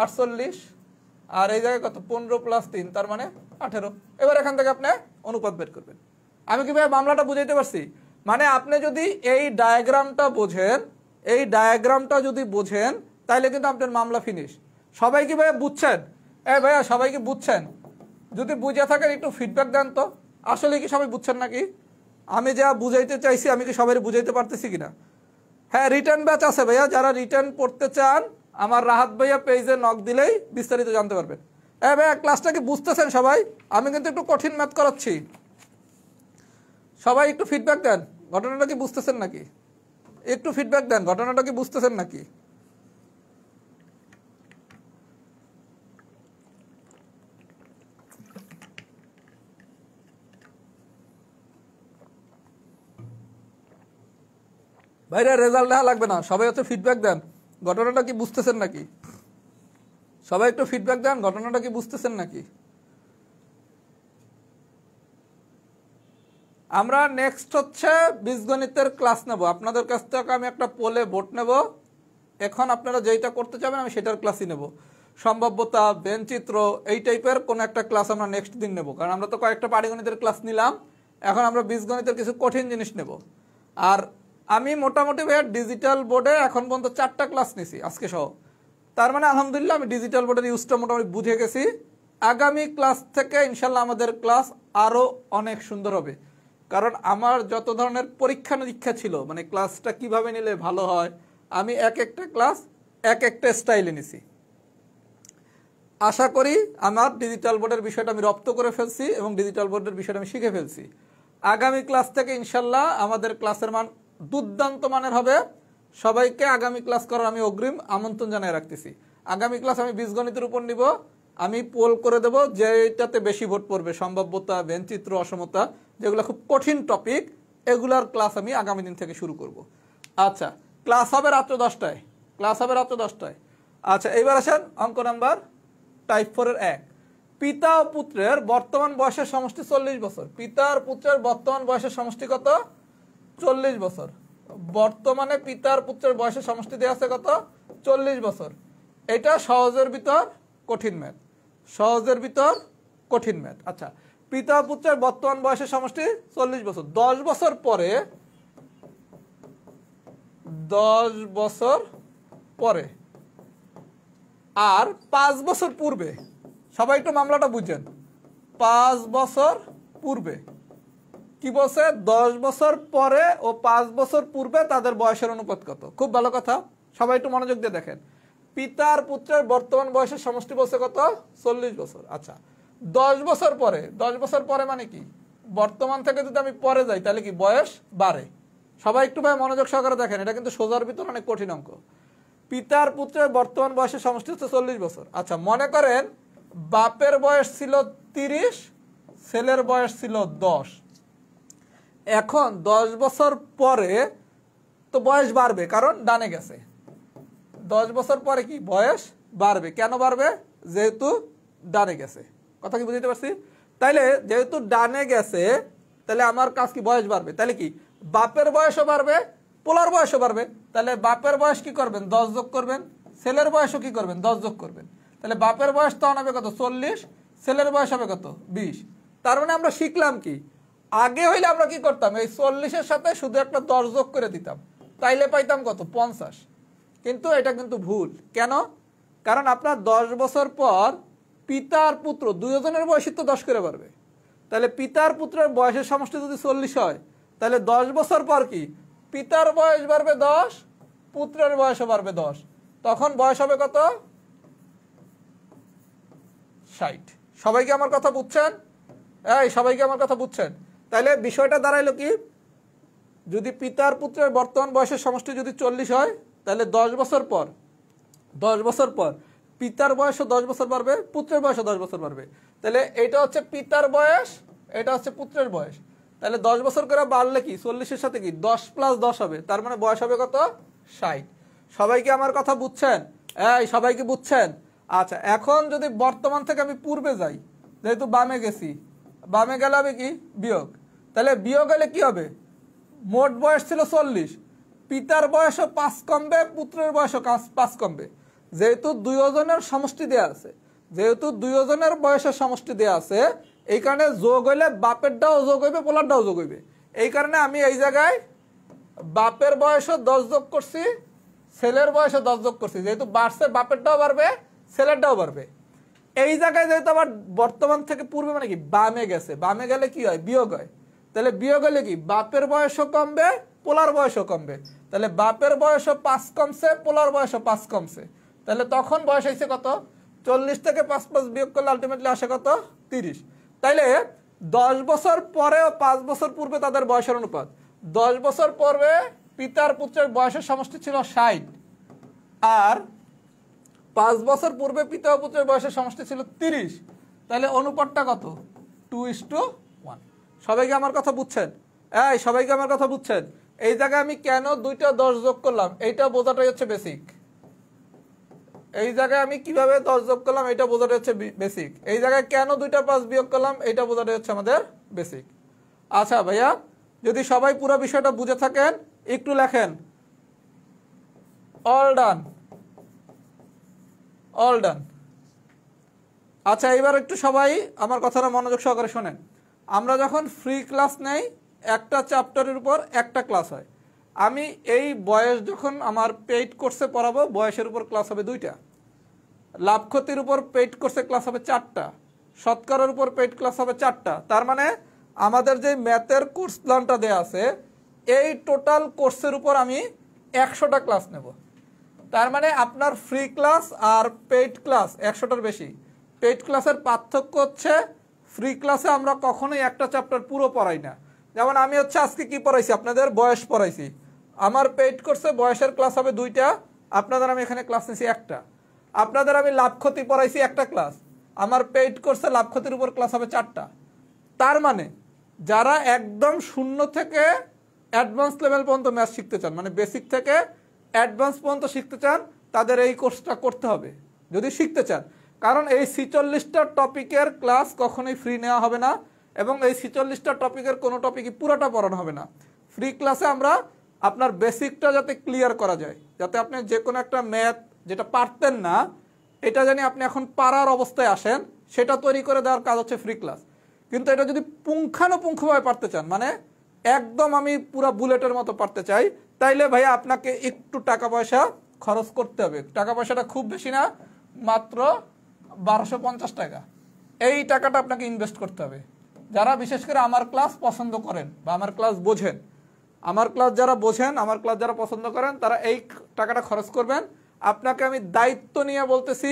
48, আর এই জায়গায় কত 15 + 3 তার মানে 18। এবার এখান থেকে আপনি অনুপাত বের করবেন। আমি কি ভাই মামলাটা বুঝাইতে পারছি? মানে আপনি যদি এই ডায়াগ্রামটা বোঝেন, এই ডায়াগ্রামটা যদি বোঝেন তাহলে কিন্তু আপনার মামলা ফিনিশ। সবাই কি ভাইয়া বুঝছেন? ভাইয়া সবাই কি বুঝছেন? যদি বুঝে থাকেন একটু ফিডব্যাক দেন তো, আসলে কি সবাই বুঝছেন নাকি? আমি যা বুঝাইতে চাইছি আমি কি সবাই বুঝাইতে পারতেছি কিনা? হ্যাঁ, রিটার্ন ব্যাচ আছে ভাইয়া, যারা রিটার্ন পড়তে চান আমার রাহাত ভাইয়া পেজে নক দিলেই বিস্তারিত জানতে পারবেন। ভাইয়া ক্লাসটা কি বুঝতেছেন সবাই? আমি কিন্তু একটু কঠিন ম্যাথ করাচ্ছি, সবাই একটু ফিডব্যাক দেন, ঘটনাটা কি বুঝতেছেন নাকি? একটু ফিডব্যাক দেন, ঘটনাটা কি বুঝতেছেন নাকি? ভাইরা রেজাল্ট দেখা লাগবে না, সবাই হচ্ছে ফিডব্যাক দেন, ঘটনাটা কি বুঝতেছেন নাকি? সবাই একটু ফিডব্যাক দেন, ঘটনাটা কি বুঝতেছেন নাকি? আমরা নেক্সট হচ্ছে বীজগণিতের ক্লাস নেব, আপনাদের কাছ থেকে আমি একটা পোলে ভোট নেব। এখন আপনারা যেটা করতে চাবেন আমি সেটার ক্লাসই নেব। সম্ভাব্যতা, বেঞ্চিত্র, এই টাইপের কোনো একটা ক্লাস আমরা নেক্সট দিন নেব, কারণ আমরা তো কয়েকটা পাটিগণিতের ক্লাস নিলাম, এখন আমরা বীজগণিতের কিছু কঠিন জিনিস নেব। আর আমি মোটামুটি ভাইয়া ডিজিটাল বোর্ডে এখন পর্যন্ত 4টা ক্লাস নিছি আজকে সহ, তার মানে আলহামদুলিল্লাহ আমি ডিজিটাল বোর্ডের ইউজটা মোটামুটি বুঝে গেছি। আগামী ক্লাস থেকে ইনশাল্লাহ আমাদের ক্লাস আরও অনেক সুন্দর হবে, কারণ আমার যত ধরনের পরীক্ষা নিরীক্ষা ছিল, মানে ক্লাসটা কিভাবে নিলে ভালো হয়, আমি এক একটা ক্লাস এক একটা স্টাইলে নিছি। আশা করি আমার ডিজিটাল বোর্ডের বিষয়টা আমি রপ্ত করে ফেলছি এবং ডিজিটাল বোর্ডের বিষয়টা আমি শিখে ফেলছি। আগামী ক্লাস থেকে ইনশাল্লাহ আমাদের ক্লাসের মান দুর্দান্ত মানের হবে। সবাইকে আগামী ক্লাস করার আমি অগ্রিম আমন্ত্রণ জানিয়ে রাখতেছি। আগামী ক্লাস আমি বীজগণিতের উপর নিব, আমি পোল করে দেব যেটাতে বেশি ভোট পড়বে, সম্ভাব্যতা, বেঞ্চিত্র, অসমতা, যেগুলো খুব কঠিন টপিক, এগুলার ক্লাস আমি আগামী দিন থেকে শুরু করব। আচ্ছা, ক্লাস হবে রাত্র 10টায়, ক্লাস হবে রাত্র 10টায়। আচ্ছা, এইবার আসেন অঙ্ক নাম্বার টাইপ 4-এর 1। পিতা ও পুত্রের বর্তমান বয়সের সমষ্টি 40 বছর। পিতা আর পুত্রের বর্তমান বয়সের সমষ্টি কত? 40 বছর। বর্তমানে পিতার পুত্রের বয়সের সমষ্টি দেওয়া আছে কত? 40 বছর। এটা সহজের ভিতর কঠিন ম্যাথ, সহজের ভিতর কঠিন ম্যাথ। আচ্ছা, পিতা পুত্রের বর্তমান বয়সের সমষ্টি 40 বছর। 10 বছর পরে, 10 বছর পরে আর 5 বছর পূর্বে, সবাই একটু মামলাটা বুঝেন, 5 বছর পূর্বে কি বলছে? 10 বছর পরে ও 5 বছর পূর্বে তাদের বয়সের অনুপাত কত? খুব ভালো কথা, সবাই একটু মনোযোগ দিয়ে দেখেন। পিতার পুত্রের বর্তমান বয়সের সমষ্টি বলছে কত? 40 বছর। আচ্ছা, 10 বছর পরে, 10 বছর পরে মানে কি? বর্তমান থেকে যদি আমি পরে যাই তাহলে কি বয়স বাড়ে, সবাই একটু ভাই মনোযোগ সহকারে দেখেন, এটা কিন্তু সোজার ভিতর অনেক কঠিন অঙ্ক। পিতার পুত্রের বর্তমান বয়সের সমষ্টি হচ্ছে 40 বছর। আচ্ছা, মনে করেন বাপের বয়স ছিল 30, ছেলের বয়স ছিল 10। এখন 10 বছর পরে তো বয়স বাড়বে, কারণ ডানে গেছে। 10 বছর পরে কি বয়স বাড়বে? কেন বাড়বে? যেহেতু ডানে গেছে। কথা কি বুঝতে পারছি? তাইলে যেহেতু ডানে গেছে, তাহলে আমার কাজ কি বয়স বাড়বে। তাহলে কি বাপের বয়সও বাড়বে, পোলার বয়সও বাড়বে। তাহলে বাপের বয়স কি করবেন? 10 যোগ করবেন। ছেলের বয়সও কি করবেন? 10 যোগ করবেন। তাহলে বাপের বয়স তখন হবে কত? 40। ছেলের বয়স হবে কত? 20। তার মানে আমরা শিখলাম কি, আগে হইলে আমরা কি করতাম, এই 40-এর সাথে শুধু একটা 10 যোগ করে দিতাম, তাইলে পাইতাম কত? 50। কিন্তু এটা কিন্তু ভুল। কেন? কারণ আপনার 10 বছর পর পিতা আর পুত্র দুজনের বয়সই তো 10 করে বাড়বে। তাহলে পিতার পুত্রের বয়সের সমষ্টি যদি 40 হয়, তাহলে 10 বছর পর কি পিতার বয়স বাড়বে 10, পুত্রের বয়সও বাড়বে 10। তখন বয়স হবে কত? 60। সবাইকে আমার কথা বুঝছেন? সবাইকে আমার কথা বুঝছেন? তাহলে বিষয়টা দাঁড়াইলো কি, যদি পিতার পুত্রের বর্তমান বয়সের সমষ্টি যদি 40 হয়, তাহলে 10 বছর পর পিতার বয়সও 10 বছর বাড়বে, পুত্রের বয়সও 10 বছর বাড়বে। তাহলে এটা হচ্ছে পিতার বয়স, এটা হচ্ছে পুত্রের বয়স। তাহলে 10 বছর করে বাড়লে কি 40-এর সাথে কি 10 + 10 হবে, তার মানে বয়স হবে কত? 60। সবাইকে আমার কথা বুঝছেন? সবাইকে বুঝছেন? আচ্ছা, এখন যদি বর্তমান থেকে আমি পূর্বে যাই, যেহেতু বামে গেছি, বামে গেলে হবে কি বিয়োগ। তাহলে বিয়োগ হলে কি হবে? মোট বয়স ছিল 40, পিতার বয়সও 5 কমবে, পুত্রের বয়সও 5 কমবে। যেহেতু দুইজনের সমষ্টি দেয়া আছে, যেহেতু দুইজনের বয়সের সমষ্টি দেয়া আছে, এই কারণে যোগ হইলে বাপেরটাও যোগ হইবে, পোলারটাও যোগ হইবে। এই কারণে আমি এই জায়গায় বাপের বয়সও 10 যোগ করছি, ছেলের বয়সও 10 যোগ করছি। যেহেতু বাড়ছে, বাপেরটাও বাড়বে, ছেলেরটাও বাড়বে। এই জায়গায় যেহেতু আবার বর্তমান থেকে পূর্বে মানে কি বামে গেছে, বামে গেলে কি হয়? বিয়োগ হয়। তাহলে বিয়োগ হলে কি বাপের বয়সও কমবে, পোলার বয়সও কমবে। তাহলে বাপের বয়সও 5 কমছে, পোলার বয়সও 5 কমছে। তাহলে তখন বয়স হয়েছে কত? 40 থেকে 5 বিয়োগ করলে আলটিমেটলি আসে কত? 30। তাইলে 10 বছর পরেও 5 বছর পূর্বে তাদের বয়সের অনুপাত। 10 বছর পরে পিতার পুত্রের বয়সের সমষ্টি ছিল 60, আর 5 বছর পূর্বে পিতা ও পুত্রের বয়সের সমষ্টি ছিল 30। তাহলে অনুপাতটা কত? 2:1। সবাইকে আমার কথা বুঝছেন? সবাইকে আমার কথা বুঝছেন? এই জায়গায় আমি কেন দুইটা 10 যোগ করলাম, এইটা বোঝাটাই হচ্ছে বেসিক। এই জায়গায় আমি কিভাবে 10 যোগ করলাম, এটা বোঝাটাই হচ্ছে বেসিক। এই জায়গায় কেন দুইটা 5 বিয়োগ করলাম, এটা বোঝাটাই হচ্ছে আমাদের বেসিক। আচ্ছা ভাইয়া, যদি সবাই পুরো বিষয়টা বুঝে থাকেন একটু লেখেন অল ডান, অল ডান। আচ্ছা, এবার একটু সবাই আমার কথাটা মনোযোগ সহকারে শোনেন। আমরা যখন ফ্রি ক্লাস নেই, একটা চ্যাপ্টারের উপর একটা ক্লাস হয়। আমি এই বয়স যখন আমার পেইড কোর্সে পড়াবো, বয়সের উপর ক্লাস হবে 2টা, লাভ ক্ষতির উপর পেইড কোর্সে ক্লাস হবে 4টা, শতকরার উপর পেইড ক্লাস হবে 4টা। তার মানে আমাদের যে ম্যাথের কোর্স প্ল্যানটা দেয়া আছে, এই টোটাল কোর্সের উপর আমি 100টা ক্লাস নেব। তার মানে আপনার ফ্রি ক্লাস আর পেইড ক্লাস 100টার বেশি। পেইড ক্লাসের পার্থক্য হচ্ছে ফ্রি ক্লাসে আমরা কখনোই একটা চ্যাপ্টার পুরো পড়াই না। যেমন আমি হচ্ছে আজকে কি পড়াইছি, আপনাদের বয়স পড়াইছি। আমার পেইড কোর্সে বয়সের ক্লাস হবে 2টা, আপনাদের আমি এখানে ক্লাস নিয়েছি 1টা। আপনাদের আমি লাভ ক্ষতি পড়াইছি 1টা ক্লাস, আমার পেইড কোর্সে লাভ ক্ষতির উপর ক্লাস হবে 4টা। তার মানে যারা একদম 0 থেকে অ্যাডভান্স লেভেল পর্যন্ত ম্যাথ শিখতে চান, মানে বেসিক থেকে অ্যাডভান্স পর্যন্ত শিখতে চান, তাদের এই কোর্সটা করতে হবে যদি শিখতে চান। কারণ এই 46টা টপিকের ক্লাস কখনোই ফ্রি নেওয়া হবে না, এবং এই 46টা টপিকের কোনো টপিকই পুরোটা পড়ানো হবে না। ফ্রি ক্লাসে আমরা আপনার বেসিকটা যাতে ক্লিয়ার করা যায়, যাতে আপনি যে কোনো একটা ম্যাথ যেটা পারতেন না, এটা জানি আপনি এখন পারার অবস্থায় আসেন, সেটা তৈরি করে দেওয়ার কাজ হচ্ছে ফ্রি ক্লাস। কিন্তু এটা যদি পুঙ্খানুপুঙ্খভাবে পারতে চান, মানে একদম আমি পুরা বুলেটের মতো পারতে চাই, তাইলে ভাইয়া আপনাকে একটু টাকা পয়সা খরচ করতে হবে। টাকা পয়সাটা খুব বেশি না, মাত্র 1250 টাকা। এই টাকাটা আপনাকে ইনভেস্ট করতে হবে। যারা বিশেষ করে আমার ক্লাস পছন্দ করেন বা আমার ক্লাস বোঝেন, আমার ক্লাস যারা বোঝেন, আমার ক্লাস যারা পছন্দ করেন, তারা এই টাকাটা খরচ করবেন। আপনাকে আমি দায়িত্ব নিয়ে বলতেছি,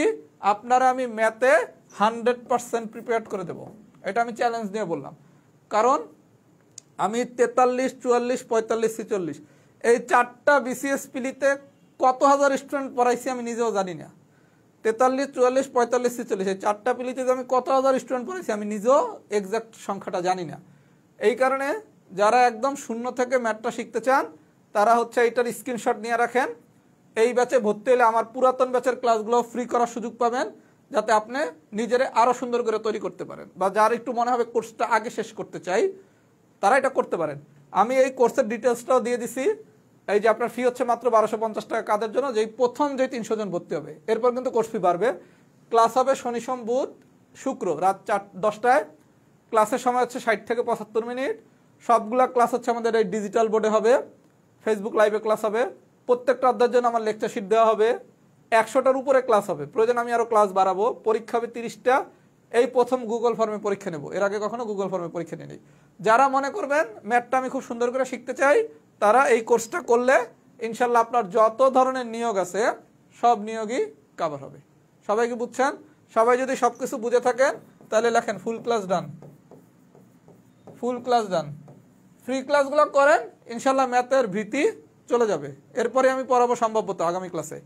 আপনারা আমি ম্যাথে 100% প্রিপেয়ার করে দেব। এটা আমি চ্যালেঞ্জ নিয়ে বললাম। কারণ আমি 43, 44, 45, 46 এই 4টা বিসিএস পিলিতে কত হাজার স্টুডেন্ট পড়াইছি আমি নিজেও জানি না। 43, 44, 45, 46 এই 4টা পিলিতে যে আমি কত হাজার স্টুডেন্ট পড়াইছি আমি নিজেও এক্সাক্ট সংখ্যাটা জানি না। এই কারণে যারা একদম শূন্য থেকে ম্যাথটা শিখতে চান তারা হচ্ছে এইটার স্ক্রিনশট নিয়ে রাখেন। এই ব্যাচে ভর্তি হলে আমার পুরাতন ব্যাচের ক্লাসগুলো ফ্রি করার সুযোগ পাবেন, যাতে আপনি নিজেরে আরও সুন্দর করে তৈরি করতে পারেন, বা যার একটু মনে হবে কোর্সটা আগে শেষ করতে চাই তারা এটা করতে পারেন। আমি এই কোর্সের ডিটেলসটাও দিয়ে দিছি। এই যে আপনার ফি হচ্ছে মাত্র 1250 টাকা কাদের জন্য, যেই প্রথম যে 300 জন ভর্তি হবে। এরপর কিন্তু কোর্স ফি বাড়বে। ক্লাস হবে শনি, সোম, বুধ, শুক্র রাত 10টায়। ক্লাসের সময় হচ্ছে 60 থেকে 75 মিনিট। সবগুলা ক্লাস হচ্ছে আমাদের এই ডিজিটাল বোর্ডে হবে, ফেসবুক লাইভে ক্লাস হবে। প্রত্যেকটা অধ্যায়ের জন্য আমার লেকচার শিট দেওয়া হবে। 100টার উপরে ক্লাস হবে, প্রয়োজন আমি আরও ক্লাস বাড়াবো। পরীক্ষা হবে 30টা। এই প্রথম গুগল ফর্মে পরীক্ষা নেব, এর আগে কখনো গুগল ফর্মে পরীক্ষা নিই। যারা মনে করবেন ম্যাথটা আমি খুব সুন্দর করে শিখতে চাই, তারা এই কোর্সটা করলে ইনশাল্লাহ আপনার যত ধরনের নিয়োগ আছে সব নিয়োগই কভার হবে। সবাই কি বুঝছেন? সবাই যদি সব কিছু বুঝে থাকেন তাহলে লেখেন ফুল ক্লাস ডান, ফুল ক্লাস ডান। ফ্রি ক্লাসগুলো করেন, ইনশাল্লাহ ম্যাথের ভীতি চলে যাবে। এরপরে আমি পড়াবো সম্ভাব্যতা আগামী ক্লাসে,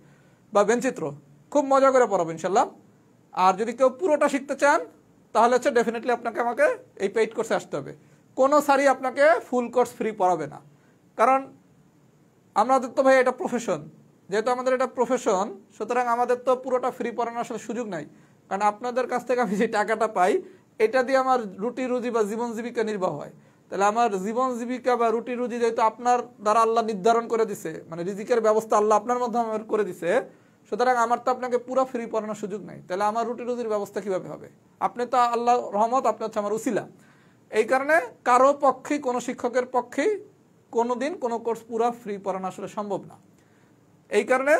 বা বেঞ্চিত্র, খুব মজা করে পড়াবো ইনশাল্লাহ। আর যদি কেউ পুরোটা শিখতে চান তাহলে হচ্ছে ডেফিনেটলি আপনাকে আমাকে এই পেইড কোর্সে আসতে হবে। কোনো স্যারই আপনাকে ফুল কোর্স ফ্রি পড়াবে না, কারণ আমাদের তো ভাই এটা প্রফেশন। যেহেতু আমাদের এটা প্রফেশন, সুতরাং আমাদের তো পুরোটা ফ্রি পড়ানোর আসলে সুযোগ নাই। কারণ আপনাদের কাছ থেকে আমি যে টাকাটা পাই এটা দিয়ে আমার রুটি রুজি বা জীবন জীবিকা নির্বাহ হয়। তাহলে আমার জীবন জীবিকা বা রুটি রুজি যেহেতু আপনার দ্বারা আল্লাহ নির্ধারণ করে দিছে, মানে রিজিকের ব্যবস্থা আল্লাহ আপনার মাধ্যমে করে দিছে, সুতরাং আমার তো আপনাকে পুরো ফ্রি পড়ানোর সুযোগ নাই। তাহলে আমার রুটি রুজির ব্যবস্থা কিভাবে হবে? আপনি তো আল্লাহ রহমত, আপনি হচ্ছে আমার উসিলা। এই কারণে কারো পক্ষেই, কোনো শিক্ষকের পক্ষেই কোনো দিন কোনো কোর্স পুরো ফ্রি পড়ানো আসলে সম্ভব না। এই কারণে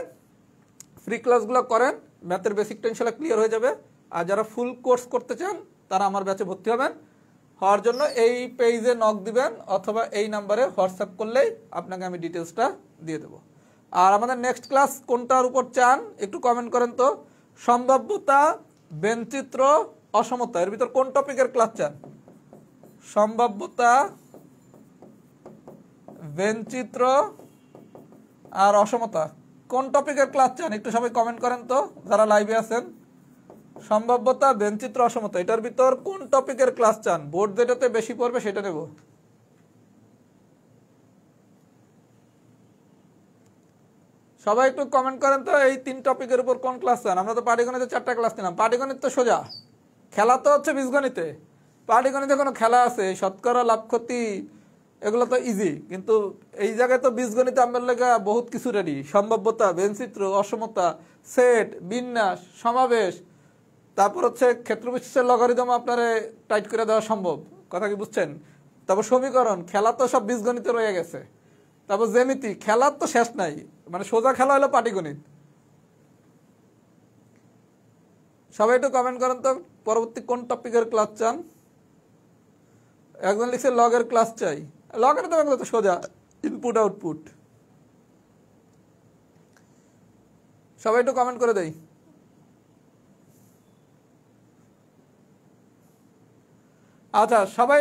ফ্রি ক্লাসগুলো করেন, ম্যাথের বেসিকটা ইনশাল্লাহ ক্লিয়ার হয়ে যাবে। আর যারা ফুল কোর্স করতে চান তারা আমার ব্যাচে ভর্তি হবেন। হওয়ার জন্য এই পেজে নক দিবেন অথবা এই নাম্বারে হোয়াটসঅ্যাপ করলেই আপনাকে আমি ডিটেলসটা দিয়ে দেবো। আর আমাদের নেক্সট ক্লাস কোনটার উপর চান একটু কমেন্ট করেন তো। সম্ভাব্যতা, বেঞ্চিত্র, অসমতা, এর ভিতর কোন টপিকের ক্লাস চান? সম্ভাব্যতা, বেঞ্চিত্র আর অসমতা, কোন টপিকের ক্লাস চান একটু সবাই কমেন্ট করেন তো যারা লাইভে আছেন। সম্ভাব্যতা, বেঞ্চিত্র, অসমতা, এটার ভিতর কোন টপিকের ক্লাস চান? বোর্ড যেটাতে বেশি পড়বে সেটা নেব। সবাই একটু কমেন্ট করেন তো এই 3 টপিকের উপর কোন ক্লাস চান। আমরা তো পাটিগণিতে 4টা ক্লাস নিলাম। পাটিগণিত তো সোজা, খেলা তো হচ্ছে বীজগণিতে। পাটিগণিতে কোনো খেলা আছে? শতকরা, লাভ, ক্ষতি, এগুলো তো ইজি, কিন্তু এই জায়গায় তো বীজগণিতে আমার লেখা বহুত কিছু রেডি। সম্ভাব্যতা, বেঞ্চিত্র, অসমতা, সেট, বিন্যাস, সমাবেশ, তারপর হচ্ছে ক্ষেত্র বিশেষের লগারিদম আপনারে টাইট করে দেওয়া সম্ভব, কথা কি বুঝছেন? তারপর সমীকরণ, খেলা তো সব বীজগণিতে রয়ে গেছে। তারপর জ্যামিতি, খেলার তো শেষ নাই, মানে সোজা খেলা হলো পাটিগণিত। সবাই একটু কমেন্ট করেন তো পরবর্তী কোন টপিকের ক্লাস চান। একজন লিখছে লগের ক্লাস চাই। লগের তো এগুলো তো সোজা, ইনপুট আউটপুট। সবাই একটু কমেন্ট করে দেই। আচ্ছা, সবাই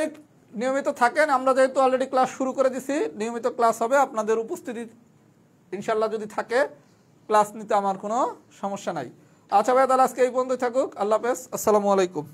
নিয়মিত থাকেন। আমরা যেহেতু অলরেডি ক্লাস শুরু করে দিছি, নিয়মিত ক্লাস হবে। আপনাদের উপস্থিতি ইনশাল্লাহ যদি থাকে ক্লাস নিতে আমার কোনো সমস্যা নাই। আচ্ছা ভাই, তাহলে আজকে এই পর্যন্ত থাকুক। আল্লাহ হাফেজ, আসসালামু আলাইকুম।